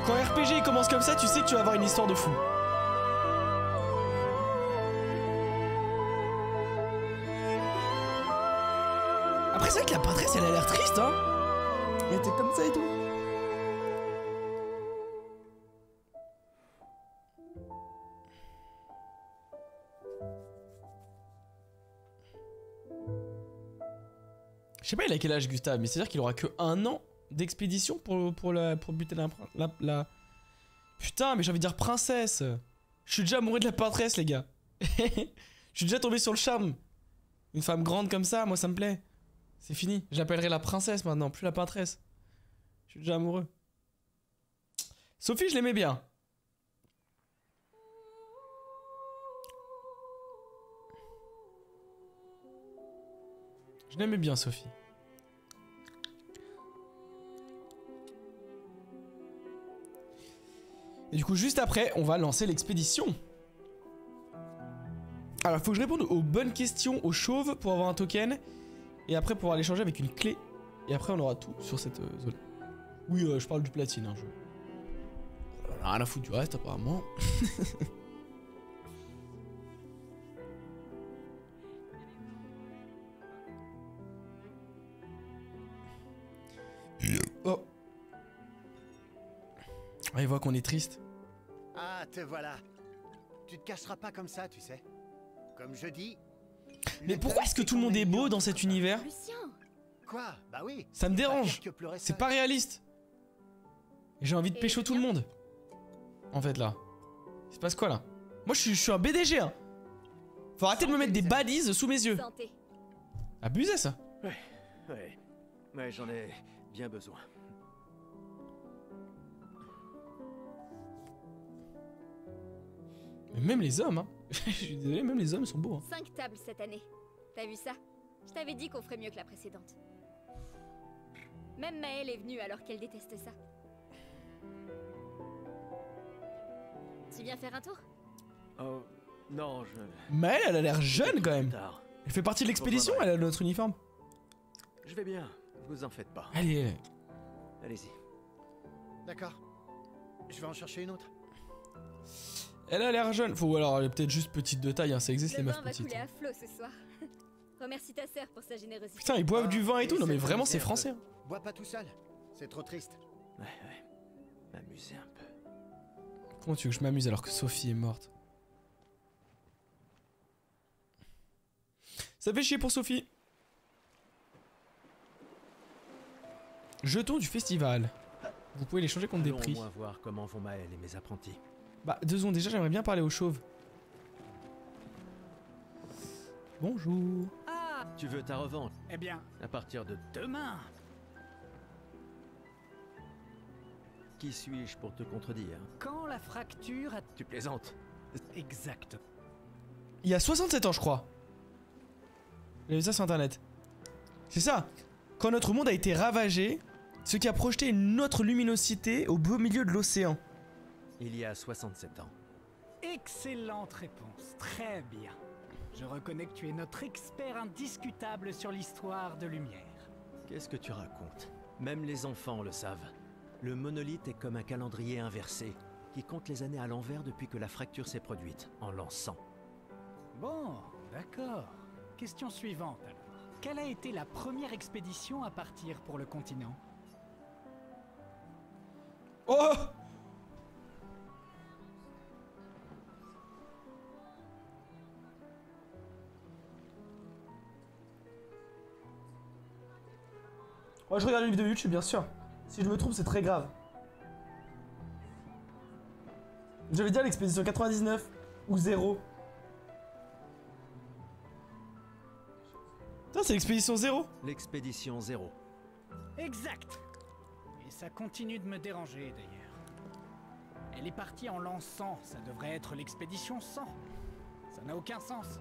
Quand RPG il commence comme ça, tu sais que tu vas avoir une histoire de fou. Après, c'est vrai que la pâtresse, elle a l'air triste, hein. Elle était comme ça et tout. Je sais pas il a quel âge Gustave, mais c'est-à-dire qu'il aura que 1 an d'expédition pour buter la... Putain, mais j'ai envie de dire princesse. Je suis déjà amoureux de la pâtresse les gars. Je suis déjà tombé sur le charme. Une femme grande comme ça, moi ça me plaît. C'est fini, j'appellerai la princesse maintenant, plus la pâtresse. Je suis déjà amoureux. Sophie, je l'aimais bien. Je l'aimais bien, Sophie. Et du coup, juste après, on va lancer l'expédition. Alors, il faut que je réponde aux bonnes questions aux chauves pour avoir un token. Et après, pouvoir l'échanger avec une clé. Et après, on aura tout sur cette zone. Oui, je parle du platine. Hein, rien à foutre du reste, apparemment. Oh. Ah, il voit qu'on est triste. Ah, Ah, te voilà. Tu te cacheras pas comme ça, tu sais. Comme je dis... Mais pourquoi est-ce que tout le monde est beau dans cet univers? Lucien. Quoi? Bah oui. Ça me Pas dérange. pire que pleurer C'est seul. pas réaliste. J'ai envie de Et pécho tout le monde. En fait là. Il se passe quoi là? Moi je suis un BDG hein. Faut arrêter de me mettre des balises sous mes yeux. Santé. Abusé ça. Ouais, j'en ai bien besoin. Mais même les hommes hein. Je suis désolé, même les hommes sont beaux hein. 5 tables cette année. T'as vu ça? Je t'avais dit qu'on ferait mieux que la précédente. Même Maëlle est venue alors qu'elle déteste ça. Tu viens faire un tour? Oh, non, Mais elle a l'air jeune quand même. Tard. Elle fait partie de l'expédition, elle a notre uniforme. Je vais bien, vous en faites pas. Allez. Allez-y. D'accord. Je vais en chercher une autre. Elle a l'air jeune. Faut alors elle est peut-être juste petite de taille, hein. Ça existe les Le meufs vin va petites. couler à flot ce soir. Remercie ta sœur pour sa générosité. Putain, ils boivent du vin et tout. Non mais essaie de vraiment m'amuser c'est un peu. français. Hein. Bois pas tout seul. C'est trop triste. Ouais. M'amuser un peu. Comment tu veux que je m'amuse alors que Sophie est morte? Ça fait chier pour Sophie. Jetons du festival. Vous pouvez les changer contre des Allons prix. au moins voir comment vont Maël et mes apprentis. Bah, 2 secondes déjà, j'aimerais bien parler aux chauves. Bonjour. Ah, Tu veux ta revanche eh bien, à partir de... demain. Qui suis-je pour te contredire? Quand la fracture a... Tu plaisantes? Exact. Il y a 67 ans, je crois. J'ai vu ça sur internet. C'est ça. Quand notre monde a été ravagé, ce qui a projeté une autre luminosité au beau milieu de l'océan. Il y a 67 ans. Excellente réponse. Très bien. Je reconnais que tu es notre expert indiscutable sur l'histoire de Lumière. Qu'est-ce que tu racontes? Même les enfants le savent. Le monolithe est comme un calendrier inversé, qui compte les années à l'envers depuis que la fracture s'est produite, en l'an 100. Bon, d'accord. Question suivante alors. Quelle a été la première expédition à partir pour le continent? Oh! Oh, je regarde une vidéo YouTube, bien sûr. Si je me trompe, c'est très grave. Je vais dire l'expédition 99 ou 0. Putain, c'est l'expédition 0. L'expédition 0. Exact. Et ça continue de me déranger d'ailleurs. Elle est partie en l'an 100, ça devrait être l'expédition 100. Ça n'a aucun sens.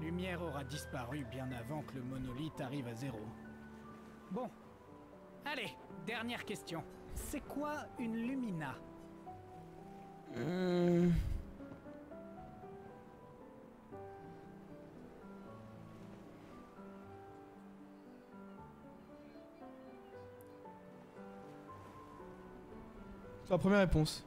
Lumière aura disparu bien avant que le monolithe arrive à 0. Bon. Allez, dernière question. C'est quoi une lumina? C'est la première réponse.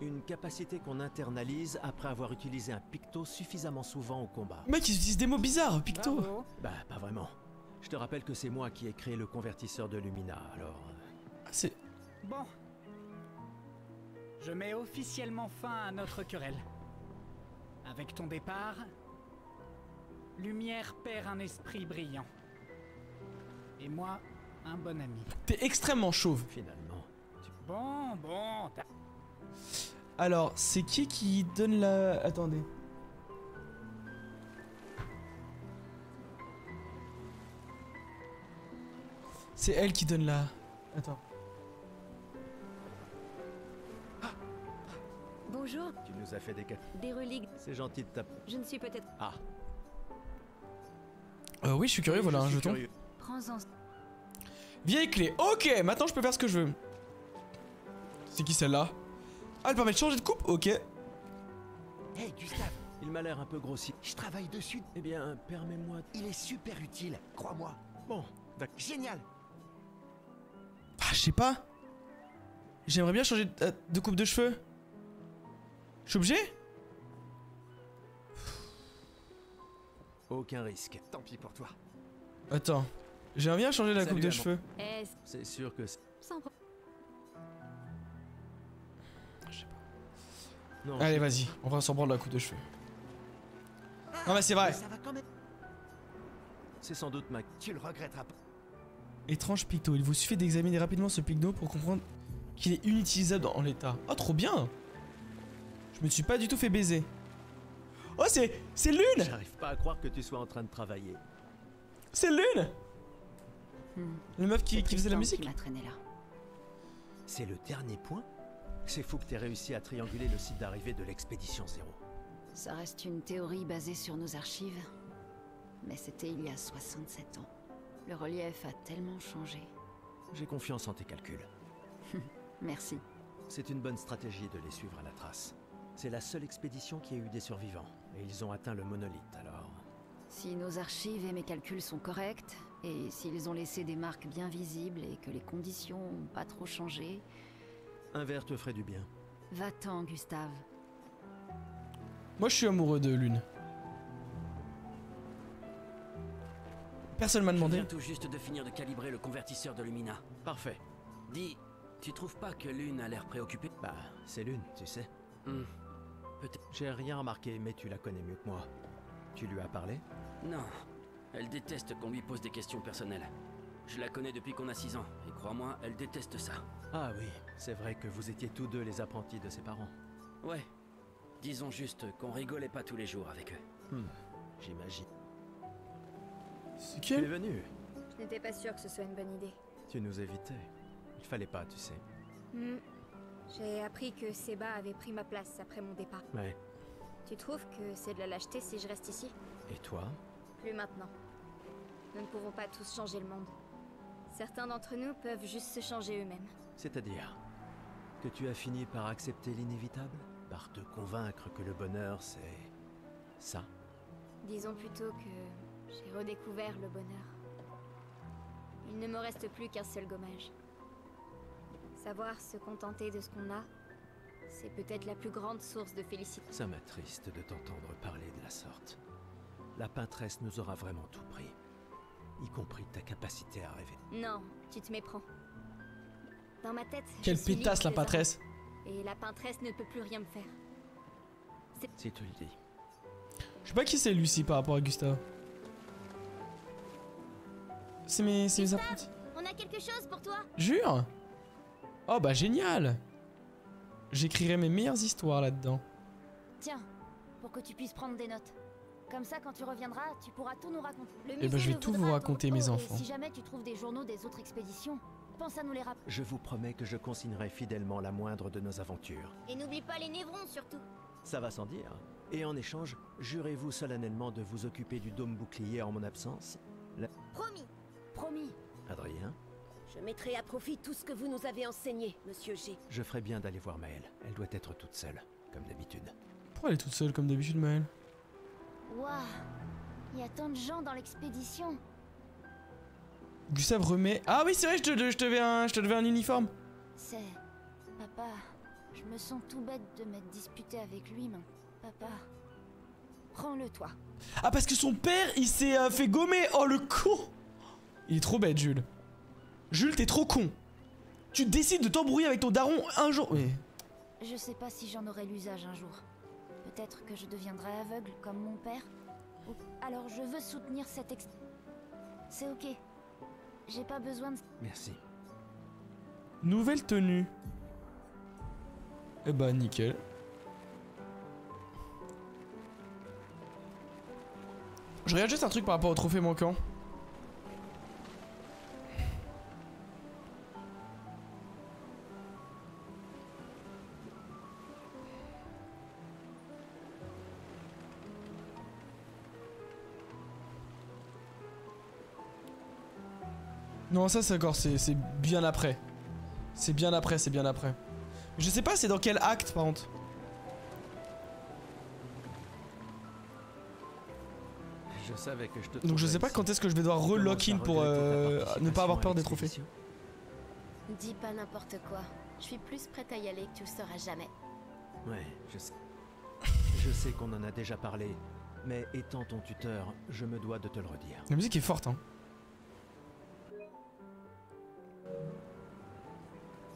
Une capacité qu'on internalise après avoir utilisé un picto suffisamment souvent au combat. Mec, ils utilisent des mots bizarres, Picto. Bravo. Bah, pas vraiment. Je te rappelle que c'est moi qui ai créé le convertisseur de Lumina, alors... Ah, c'est... Bon. Je mets officiellement fin à notre querelle. Avec ton départ, Lumière perd un esprit brillant. Et moi, un bon ami. T'es extrêmement chauve. Finalement... Bon, Alors, c'est qui donne la... Attendez. C'est elle qui donne la... Attends. Bonjour, Tu nous as fait des reliques. C'est gentil de ta... Je ne suis peut-être... Ah. Oui, je suis curieux, voilà un Je suis jeton. curieux. Prends-en... Vieille clé. Ok, maintenant je peux faire ce que je veux. C'est qui celle-là? Ah, elle permet de changer de coupe? Ok. Hey, Gustave, Il m'a l'air un peu grossi. je travaille dessus. Eh bien, permets-moi... Il est super utile, crois-moi. Bon, d'accord. Génial. Ah, je sais pas. J'aimerais bien changer de coupe de cheveux. Je suis obligé? Aucun risque. Tant pis pour toi. Attends. J'aimerais bien changer la Salut, coupe de amant. cheveux. Est-ce... C'est sûr que... Sans... Je sais pas. Non, Allez, vas-y, on va s'en prendre la coupe de cheveux. Non mais c'est vrai. Ça va quand même. c'est sans doute ma... Tu le regretteras pas. Étrange picto. Il vous suffit d'examiner rapidement ce picto pour comprendre qu'il est inutilisable en l'état. Oh, trop bien. Je me suis pas du tout fait baiser. Oh, c'est Lune. J'arrive pas à croire que tu sois en train de travailler. C'est Lune. Le meuf qui faisait la musique. Qui m'a traîné là. C'est le dernier point? C'est fou que t'aies réussi à trianguler le site d'arrivée de l'expédition 0. Ça reste une théorie basée sur nos archives. Mais c'était il y a 67 ans. Le relief a tellement changé. J'ai confiance en tes calculs. Merci. C'est une bonne stratégie de les suivre à la trace. C'est la seule expédition qui a eu des survivants. Et ils ont atteint le monolithe, alors... Si nos archives et mes calculs sont corrects, et s'ils ont laissé des marques bien visibles et que les conditions n'ont pas trop changé... Un verre te ferait du bien. Va-t'en, Gustave. Moi, je suis amoureux de Lune. Personne m'a Je demandé. viens tout juste de finir de calibrer le convertisseur de Lumina. Parfait. Dis, tu trouves pas que Lune a l'air préoccupée? Bah, c'est Lune, tu sais. Peut-être. J'ai rien remarqué, mais tu la connais mieux que moi. Tu lui as parlé? Non. Elle déteste qu'on lui pose des questions personnelles. Je la connais depuis qu'on a 6 ans, et crois-moi, elle déteste ça. Ah oui, c'est vrai que vous étiez tous deux les apprentis de ses parents. Ouais. Disons juste qu'on rigolait pas tous les jours avec eux. J'imagine. C'est Tu es qui? venu. Je n'étais pas sûre que ce soit une bonne idée. Tu nous évitais. Il fallait pas, tu sais. J'ai appris que Seba avait pris ma place après mon départ. Ouais. Tu trouves que c'est de la lâcheté si je reste ici? Et toi? Plus maintenant. Nous ne pouvons pas tous changer le monde. Certains d'entre nous peuvent juste se changer eux-mêmes. C'est-à-dire que tu as fini par accepter l'inévitable? Par te convaincre que le bonheur, c'est... ça? Disons plutôt que j'ai redécouvert le bonheur. Il ne me reste plus qu'un seul gommage. Savoir se contenter de ce qu'on a, c'est peut-être la plus grande source de félicité. Ça m'attriste de t'entendre parler de la sorte. La peintresse nous aura vraiment tout pris. Y compris ta capacité à rêver. Non, tu te méprends. Dans ma tête, Quelle je suis pétasse la libre des pâtresse. arts. Et la peintresse ne peut plus rien me faire. Si tu le dis. Je sais pas qui c'est Lucie par rapport à Gustave. C'est mes apprentis. On a quelque chose pour toi. Jure? Oh bah génial. J'écrirai mes meilleures histoires là-dedans. Tiens, pour que tu puisses prendre des notes. Comme ça, quand tu reviendras, tu pourras tout nous raconter. Le ben, musée je vais le tout voudra vous à ton raconter, mes retour, et enfants. Si jamais tu trouves des journaux des autres expéditions, pense à nous les rappeler. Je vous promets que je consignerai fidèlement la moindre de nos aventures. Et n'oublie pas les névrons surtout. Ça va sans dire. Et en échange, jurez-vous solennellement de vous occuper du dôme bouclier en mon absence? Promis. Promis. Adrien? Je mettrai à profit tout ce que vous nous avez enseigné, monsieur G. Je ferai bien d'aller voir Maëlle. Elle doit être toute seule, comme d'habitude. Pourquoi elle est toute seule comme d'habitude, Maëlle? Waouh. Il y a tant de gens dans l'expédition. Gustave remet... Ah oui, c'est vrai, je te devais un uniforme. C'est... Papa, je me sens tout bête de m'être disputé avec lui, mais... Papa... Prends-le, toi. Ah, parce que son père, il s'est fait gommer. Oh, le con. Il est trop bête, Jules. Jules, t'es trop con. Tu décides de t'embrouiller avec ton daron un jour... Mais... Je sais pas si j'en aurai l'usage un jour. Peut-être que je deviendrai aveugle comme mon père. Ou... Alors je veux soutenir cette C'est ok. J'ai pas besoin de... Merci. Nouvelle tenue. Eh bah, nickel. Je regarde juste un truc par rapport au trophée manquant. Non, ça c'est d'accord, c'est bien après. C'est bien après, c'est bien après. Je sais pas, c'est dans quel acte par contre. Je savais que je te Donc je sais pas quand est-ce que je vais devoir re-lock-in pour ne pas avoir peur des trophées. Dis pas n'importe quoi. Je suis plus prête à y aller que tu le seras jamais. Ouais, je sais. Je sais qu'on en a déjà parlé, mais étant ton tuteur, je me dois de te le redire. La musique est forte, hein.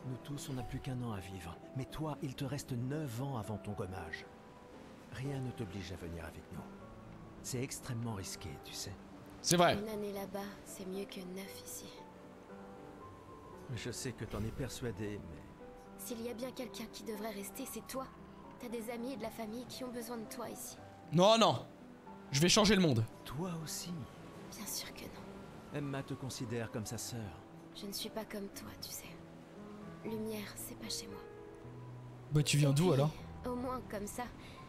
Nous tous, on n'a plus qu'1 an à vivre. Mais toi, il te reste 9 ans avant ton gommage. Rien ne t'oblige à venir avec nous. C'est extrêmement risqué, tu sais. C'est vrai. Une année là-bas, c'est mieux que 9 ici. Je sais que t'en es persuadé, mais... S'il y a bien quelqu'un qui devrait rester, c'est toi. T'as des amis et de la famille qui ont besoin de toi ici. Non, non. Je vais changer le monde. Toi aussi. Bien sûr que non. Emma te considère comme sa sœur. Je ne suis pas comme toi, tu sais. Lumière, c'est pas chez moi. Bah tu viens d'où alors? Au moins comme ça.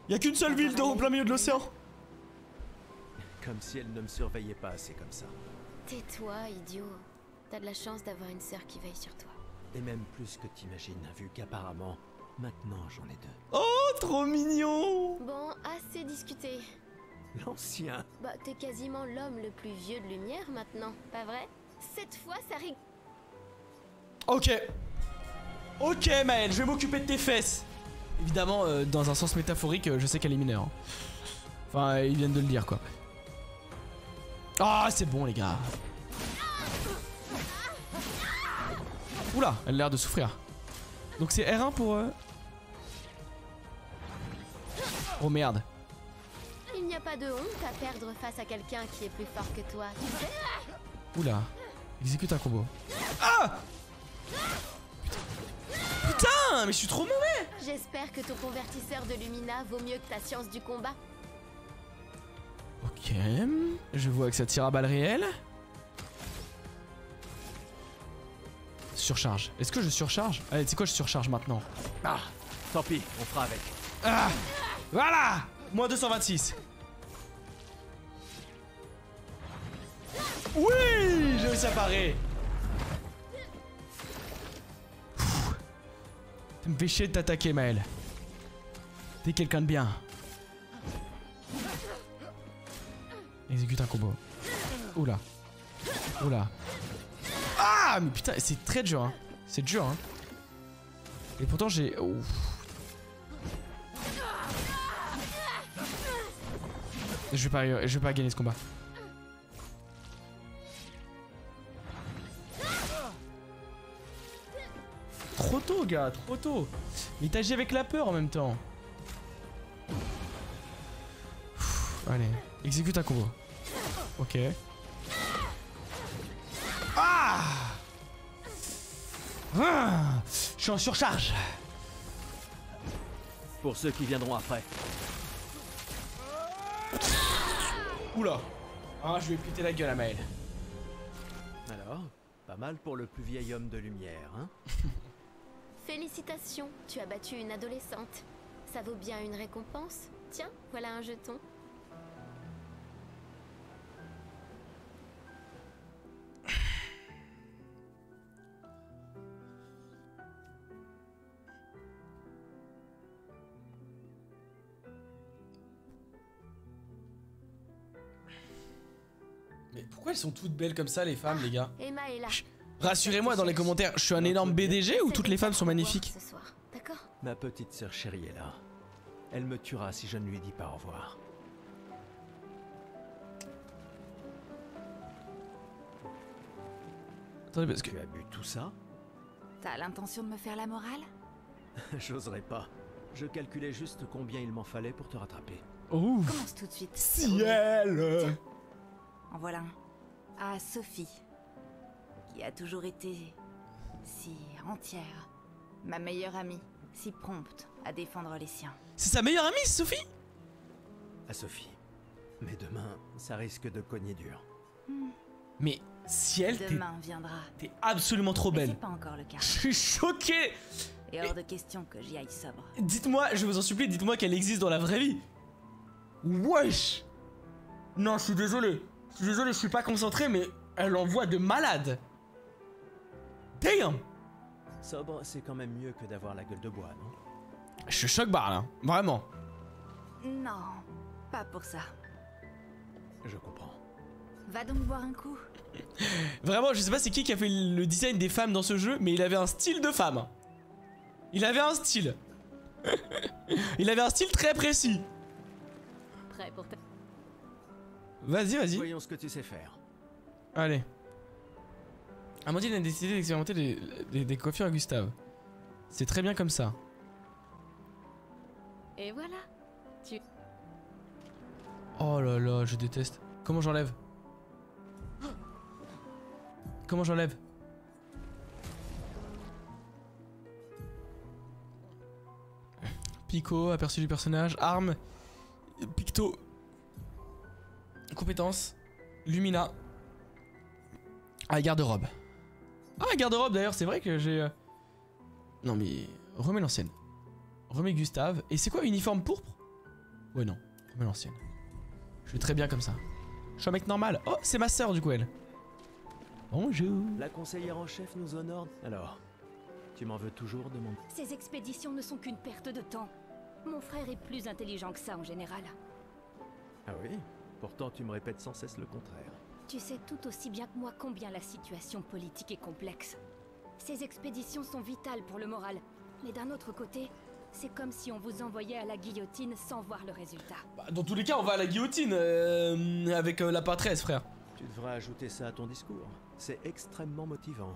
Y a qu'une seule ville dans au plein milieu de l'océan. Comme si elle ne me surveillait pas assez comme ça. Tais-toi, idiot. T'as de la chance d'avoir une sœur qui veille sur toi. Et même plus que t'imagines, vu qu'apparemment, maintenant j'en ai 2. Oh, trop mignon. Bon, assez discuté. L'ancien. Bah, t'es quasiment l'homme le plus vieux de Lumière maintenant, pas vrai? Cette fois, ça rigole. Ok. Ok, Maëlle, je vais m'occuper de tes fesses. Évidemment, dans un sens métaphorique, je sais qu'elle est mineure. Hein. Enfin, ils viennent de le dire, quoi. Ah, c'est bon, les gars. Oula, elle a l'air de souffrir. Donc c'est R1 pour... Oh merde. Il n'y a pas de honte à perdre face à quelqu'un qui est plus fort que toi, tu sais? Oula. Exécute un combo. Ah! Putain, mais je suis trop mauvais. J'espère que ton convertisseur de Lumina vaut mieux que ta science du combat. Ok. Je vois que ça tire à balles réelles. Surcharge. Est-ce que je surcharge? Allez, tu sais quoi, je surcharge maintenant. Ah, tant pis, on fera avec. Ah! Voilà! Moins 226. Oui! J'ai réussi à parer. Ça me fait chier de t'attaquer, Maëlle. T'es quelqu'un de bien. Exécute un combo. Oula. Oula. Ah! Mais putain, c'est très dur, hein. C'est dur, hein. Et pourtant, j'ai... Ouf. Je vais pas gagner ce combat. Trop tôt, gars, trop tôt. Mais t'agis avec la peur en même temps. Allez, exécute un combo. Ok. Ah! Ah! Je suis en surcharge. Pour ceux qui viendront après. Oula. Ah, je vais péter la gueule à Maëlle. Alors, pas mal pour le plus vieil homme de lumière, hein? Félicitations, tu as battu une adolescente. Ça vaut bien une récompense. Tiens, voilà un jeton. Mais pourquoi elles sont toutes belles comme ça, les femmes, les gars? Emma est là. Rassurez-moi dans les commentaires, je suis un énorme BDG ou toutes les femmes sont magnifiques? Ce soir, d'accord? Ma petite sœur chérie est là. Elle me tuera si je ne lui dis pas au revoir. Attendez, parce que... Tu as bu tout ça? T'as l'intention de me faire la morale? J'oserais pas. Je calculais juste combien il m'en fallait pour te rattraper. Oh! Commence tout de suite. Ciel! En voilà un. À Sophie, qui a toujours été si entière. Ma meilleure amie, si prompte à défendre les siens. C'est sa meilleure amie, Sophie? À Sophie. Mais demain, ça risque de cogner dur. Mais Ciel, Demain viendra. t'es absolument trop Mais belle. c'est pas encore le cas. Je suis choqué. Et hors de question que j'y aille sobre. Dites-moi, je vous en supplie, dites-moi qu'elle existe dans la vraie vie. Wesh! Non, je suis désolé. Je suis pas concentré, mais elle envoie de malade. Damn! Sobre, c'est quand même mieux que d'avoir la gueule de bois, non? Je suis choc-barre là, vraiment. Non, pas pour ça. Je comprends. Va donc boire un coup. Vraiment, je sais pas c'est qui a fait le design des femmes dans ce jeu, mais il avait un style de femme. Il avait un style. Il avait un style très précis. Prêt pour ta... Vas-y, vas-y. Voyons ce que tu sais faire. Allez. Amandine a décidé d'expérimenter des coiffures à Gustave. C'est très bien comme ça. Et voilà. Tu... Oh là là, je déteste. Comment j'enlève? Comment j'enlève? Pico, aperçu du personnage, arme, picto, compétences, Lumina. Ah, garde-robe. Ah, garde-robe d'ailleurs, c'est vrai que j'ai... Non mais, remets l'ancienne. Remets Gustave. Et c'est quoi, uniforme pourpre? Ouais non, remets l'ancienne. Je vais très bien comme ça. Je suis un mec normal. Oh, c'est ma soeur du coup elle. Bonjour. La conseillère en chef nous honore. Alors, tu m'en veux toujours de mon... Ces expéditions ne sont qu'une perte de temps. Mon frère est plus intelligent que ça en général. Ah oui? Pourtant tu me répètes sans cesse le contraire. Tu sais tout aussi bien que moi combien la situation politique est complexe. Ces expéditions sont vitales pour le moral. Mais d'un autre côté, c'est comme si on vous envoyait à la guillotine sans voir le résultat. Bah, dans tous les cas, on va à la guillotine avec la patresse, frère. Tu devrais ajouter ça à ton discours. C'est extrêmement motivant.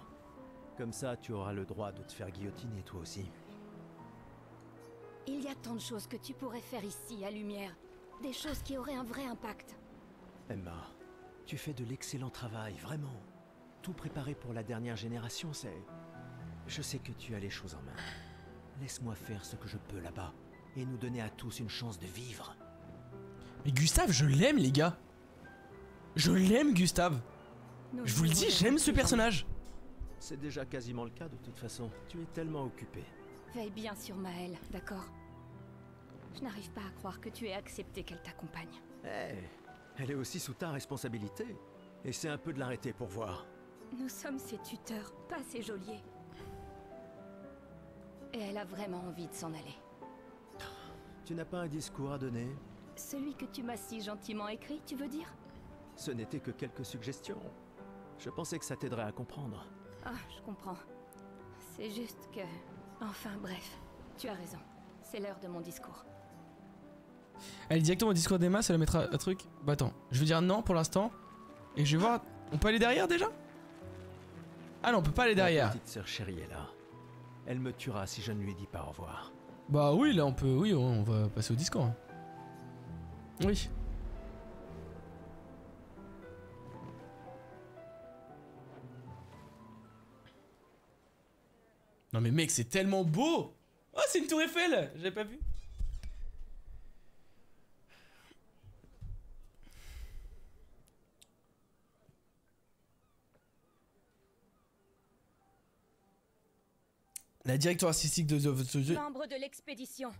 Comme ça, tu auras le droit de te faire guillotiner toi aussi. Il y a tant de choses que tu pourrais faire ici, à Lumière. Des choses qui auraient un vrai impact. Emma, tu fais de l'excellent travail, vraiment. Tout préparé pour la dernière génération, c'est... Je sais que tu as les choses en main. Laisse-moi faire ce que je peux là-bas, et nous donner à tous une chance de vivre. Mais Gustave, je l'aime les gars. Je l'aime Gustave. Je vous le dis, j'aime ce personnage. C'est déjà quasiment le cas de toute façon. Tu es tellement occupé. Veille bien sur Maëlle, d'accord? Je n'arrive pas à croire que tu aies accepté qu'elle t'accompagne. Eh, elle est aussi sous ta responsabilité. Essaie un peu de l'arrêter pour voir. Nous sommes ses tuteurs, pas ses geôliers. Et elle a vraiment envie de s'en aller. Tu n'as pas un discours à donner? Celui que tu m'as si gentiment écrit, tu veux dire? Ce n'était que quelques suggestions. Je pensais que ça t'aiderait à comprendre. Ah, je comprends. C'est juste que... Enfin, bref. Tu as raison. C'est l'heure de mon discours. Elle dit directement au discours d'Emma, ça la mettra un truc. Bah attends, je veux dire non pour l'instant. Et je vais voir... On peut aller derrière déjà? Ah non, on peut pas aller derrière. Ma petite sœur chérie est là. Elle me tuera si je ne lui dis pas au revoir. Bah oui, là on peut... Oui, on va passer au discours. Oui. Non mais mec, c'est tellement beau! Oh, c'est une tour Eiffel! J'avais pas vu. La direction artistique de The jeu Membre de l'expédition.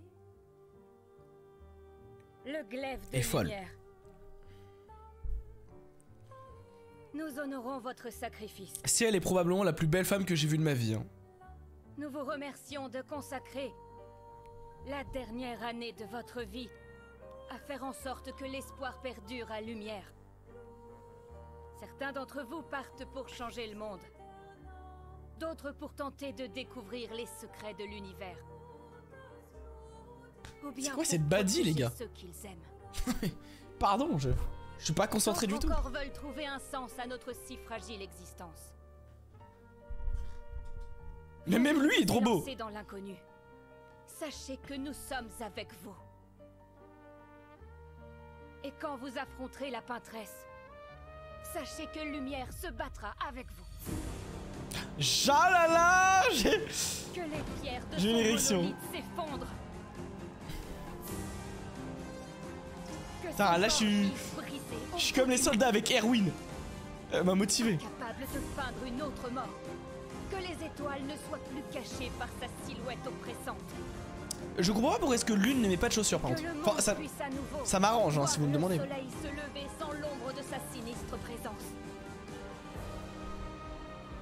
Le glaive de est folle. lumière. Nous honorons votre sacrifice. Si elle est probablement la plus belle femme que j'ai vue de ma vie. Hein. Nous vous remercions de consacrer la dernière année de votre vie à faire en sorte que l'espoir perdure à Lumière. Certains d'entre vous partent pour changer le monde. D'autres pour tenter de découvrir les secrets de l'univers. C'est quoi cette badie, les gars? Ceux qu'ils aiment. Pardon, je suis pas concentré du tout. Encore veulent trouver un sens à notre si fragile existence. Mais même lui est trop beau. Lancez dans l'inconnu. Sachez que nous sommes avec vous. Et quand vous affronterez la peintresse, sachez que Lumière se battra avec vous. Jalala, que les pierres de j'ai une érection. s'effondrent. Putain, là je suis comme les soldats avec Erwin. Elle m'a motivé. Capable de feindre une autre mort. Que les étoiles ne soient plus cachées par sa silhouette oppressante. Je comprends pas pourquoi est-ce que l'une ne met pas de chaussures par contre. Enfin, ça m'arrange hein, si vous me demandez. Le soleil se lever sans l'ombre de sa sinistre présence.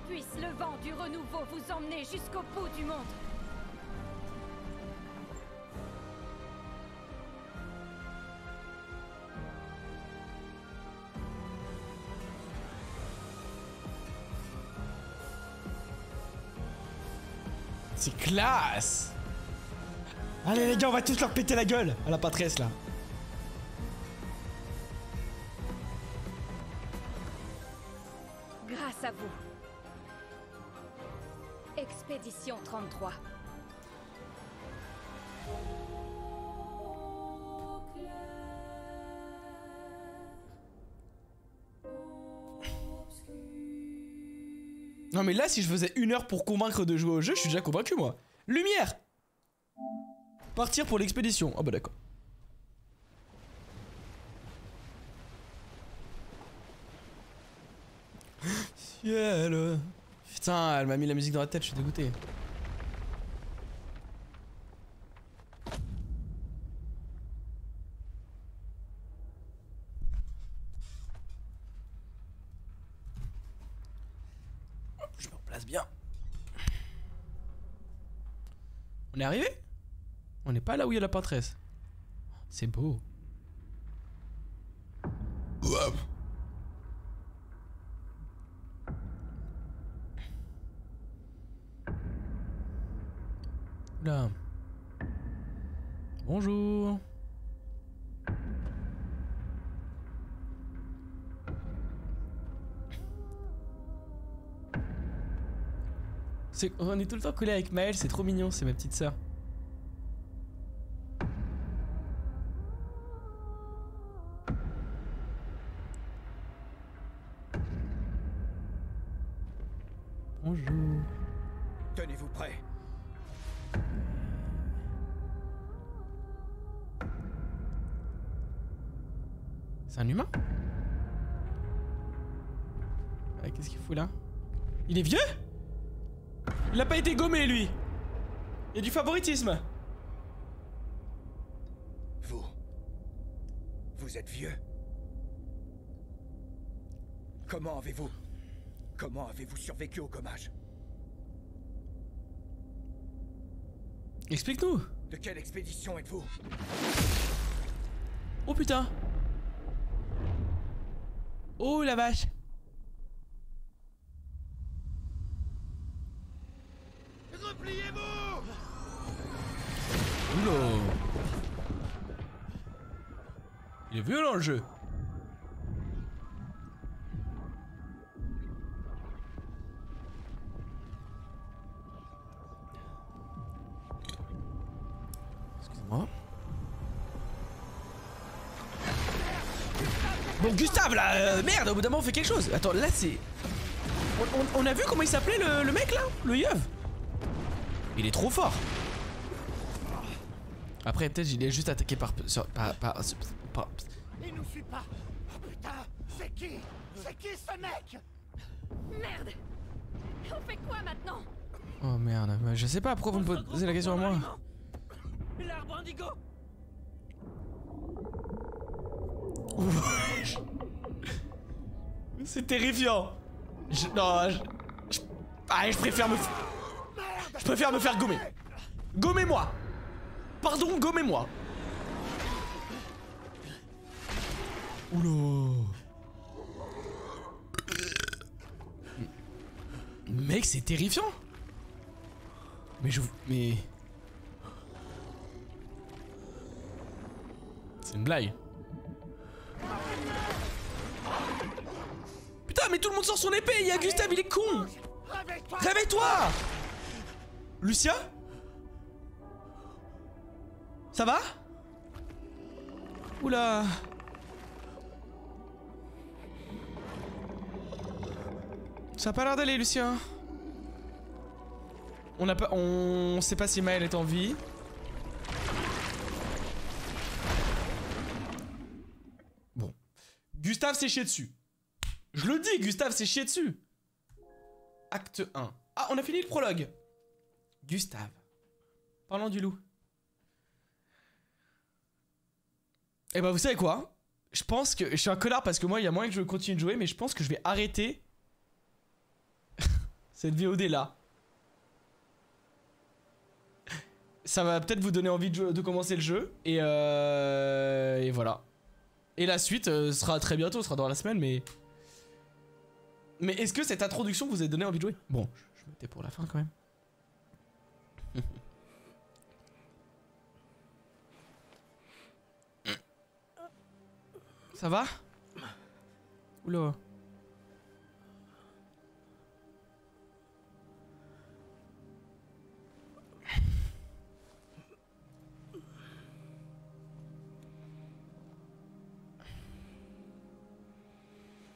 Puisse le vent du renouveau vous emmener jusqu'au bout du monde. C'est classe. Allez les gars, on va tous leur péter la gueule à la patresse là. Grâce à vous. Expédition 33. Non mais là si je faisais 1 heure pour convaincre de jouer au jeu, je suis déjà convaincu moi. Lumière. Partir pour l'expédition. Ah bah d'accord. Ciel. Putain, elle m'a mis la musique dans la tête, je suis dégoûté. Je me replace bien. On est arrivé? On n'est pas là où il y a la pâtresse. C'est beau. Wow. Là. Bonjour. On est tout le temps collés avec Maëlle, c'est trop mignon, c'est ma petite sœur. Bonjour. Tenez-vous prêts. C'est un humain? Qu'est-ce qu'il fout là? Il est vieux? Il a pas été gommé lui. Il y a du favoritisme. Vous êtes vieux. Comment avez-vous survécu au gommage? Explique-nous. De quelle expédition êtes-vous? Oh putain. Oh la vache. Repliez-vous! Oula. Il est violent le jeu. Excuse-moi. Bon Gustave là, merde, au bout d'un moment on fait quelque chose. Attends, là c'est... On a vu comment il s'appelait le mec là? Le yeuve? Il est trop fort. Après peut-être il est juste attaqué par... Il nous suit pas. Oh putain, c'est qui ce mec? Merde. On fait quoi maintenant? Oh merde, je sais pas pourquoi vous me posez la question à moi. L'arbre indigo. C'est terrifiant. Je préfère me... Je préfère me faire gommer. Gommez-moi. Pardon, gommez-moi. Oula. Mec, c'est terrifiant. Mais... C'est une blague. Putain, mais tout le monde sort son épée. Il y a Gustave, il est con. Réveille-toi. Lucien? Ça va? Oula. Ça a pas l'air d'aller, Lucien. On sait pas si Maëlle est en vie. Bon. Gustave s'est chié dessus. Je le dis, Gustave s'est chié dessus. Acte 1. Ah, on a fini le prologue. Gustave. Parlons du loup. Et bah vous savez quoi? Je pense que... Je suis un connard parce que moi il y a moyen que je continue de jouer, mais je pense que je vais arrêter cette VOD là. Ça va peut-être vous donner envie de commencer le jeu. Et voilà. Et la suite sera très bientôt, sera dans la semaine, mais... Mais est-ce que cette introduction vous a donné envie de jouer? Bon, je me tais pour la fin quand même. Ça va? Oula.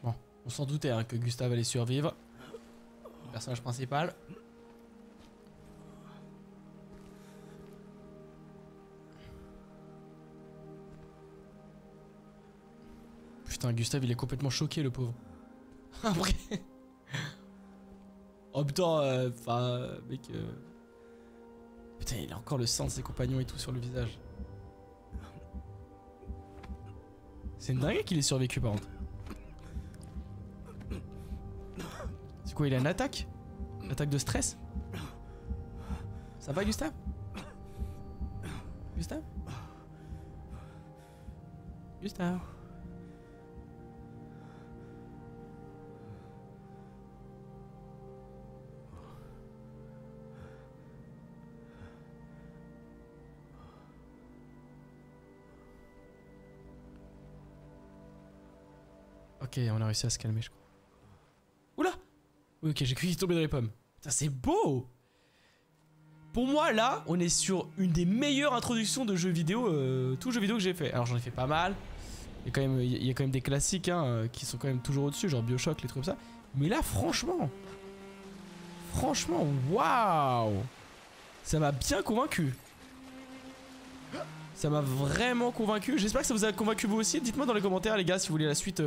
Bon, on s'en doutait hein, que Gustave allait survivre. personnage principal. Putain, Gustave il est complètement choqué le pauvre. Après. Oh putain, enfin, mec. Putain, il a encore le sang de ses compagnons et tout sur le visage. C'est une dingue qu'il ait survécu par contre. C'est quoi, il a une attaque? Une attaque de stress? Ça va Gustave? Gustave? Gustave? Ok, on a réussi à se calmer, je crois. Oula! Oui, ok, j'ai cru qu'il tombait dans les pommes. Putain, c'est beau! Pour moi, là, on est sur une des meilleures introductions de jeux vidéo, tout jeu vidéo que j'ai fait. Alors, j'en ai fait pas mal. Il y a quand même des classiques hein, qui sont quand même toujours au-dessus, genre Bioshock, les trucs comme ça. Mais là, franchement, waouh! Ça m'a bien convaincu. Ça m'a vraiment convaincu. J'espère que ça vous a convaincu vous aussi. Dites-moi dans les commentaires, les gars, si vous voulez la suite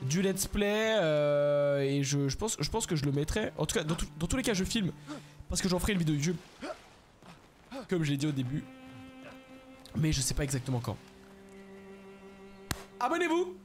du let's play. Et je pense que je le mettrai. En tout cas, dans tous les cas, je filme. Parce que j'en ferai une vidéo YouTube. Comme j'ai dit au début. Mais je sais pas exactement quand. Abonnez-vous!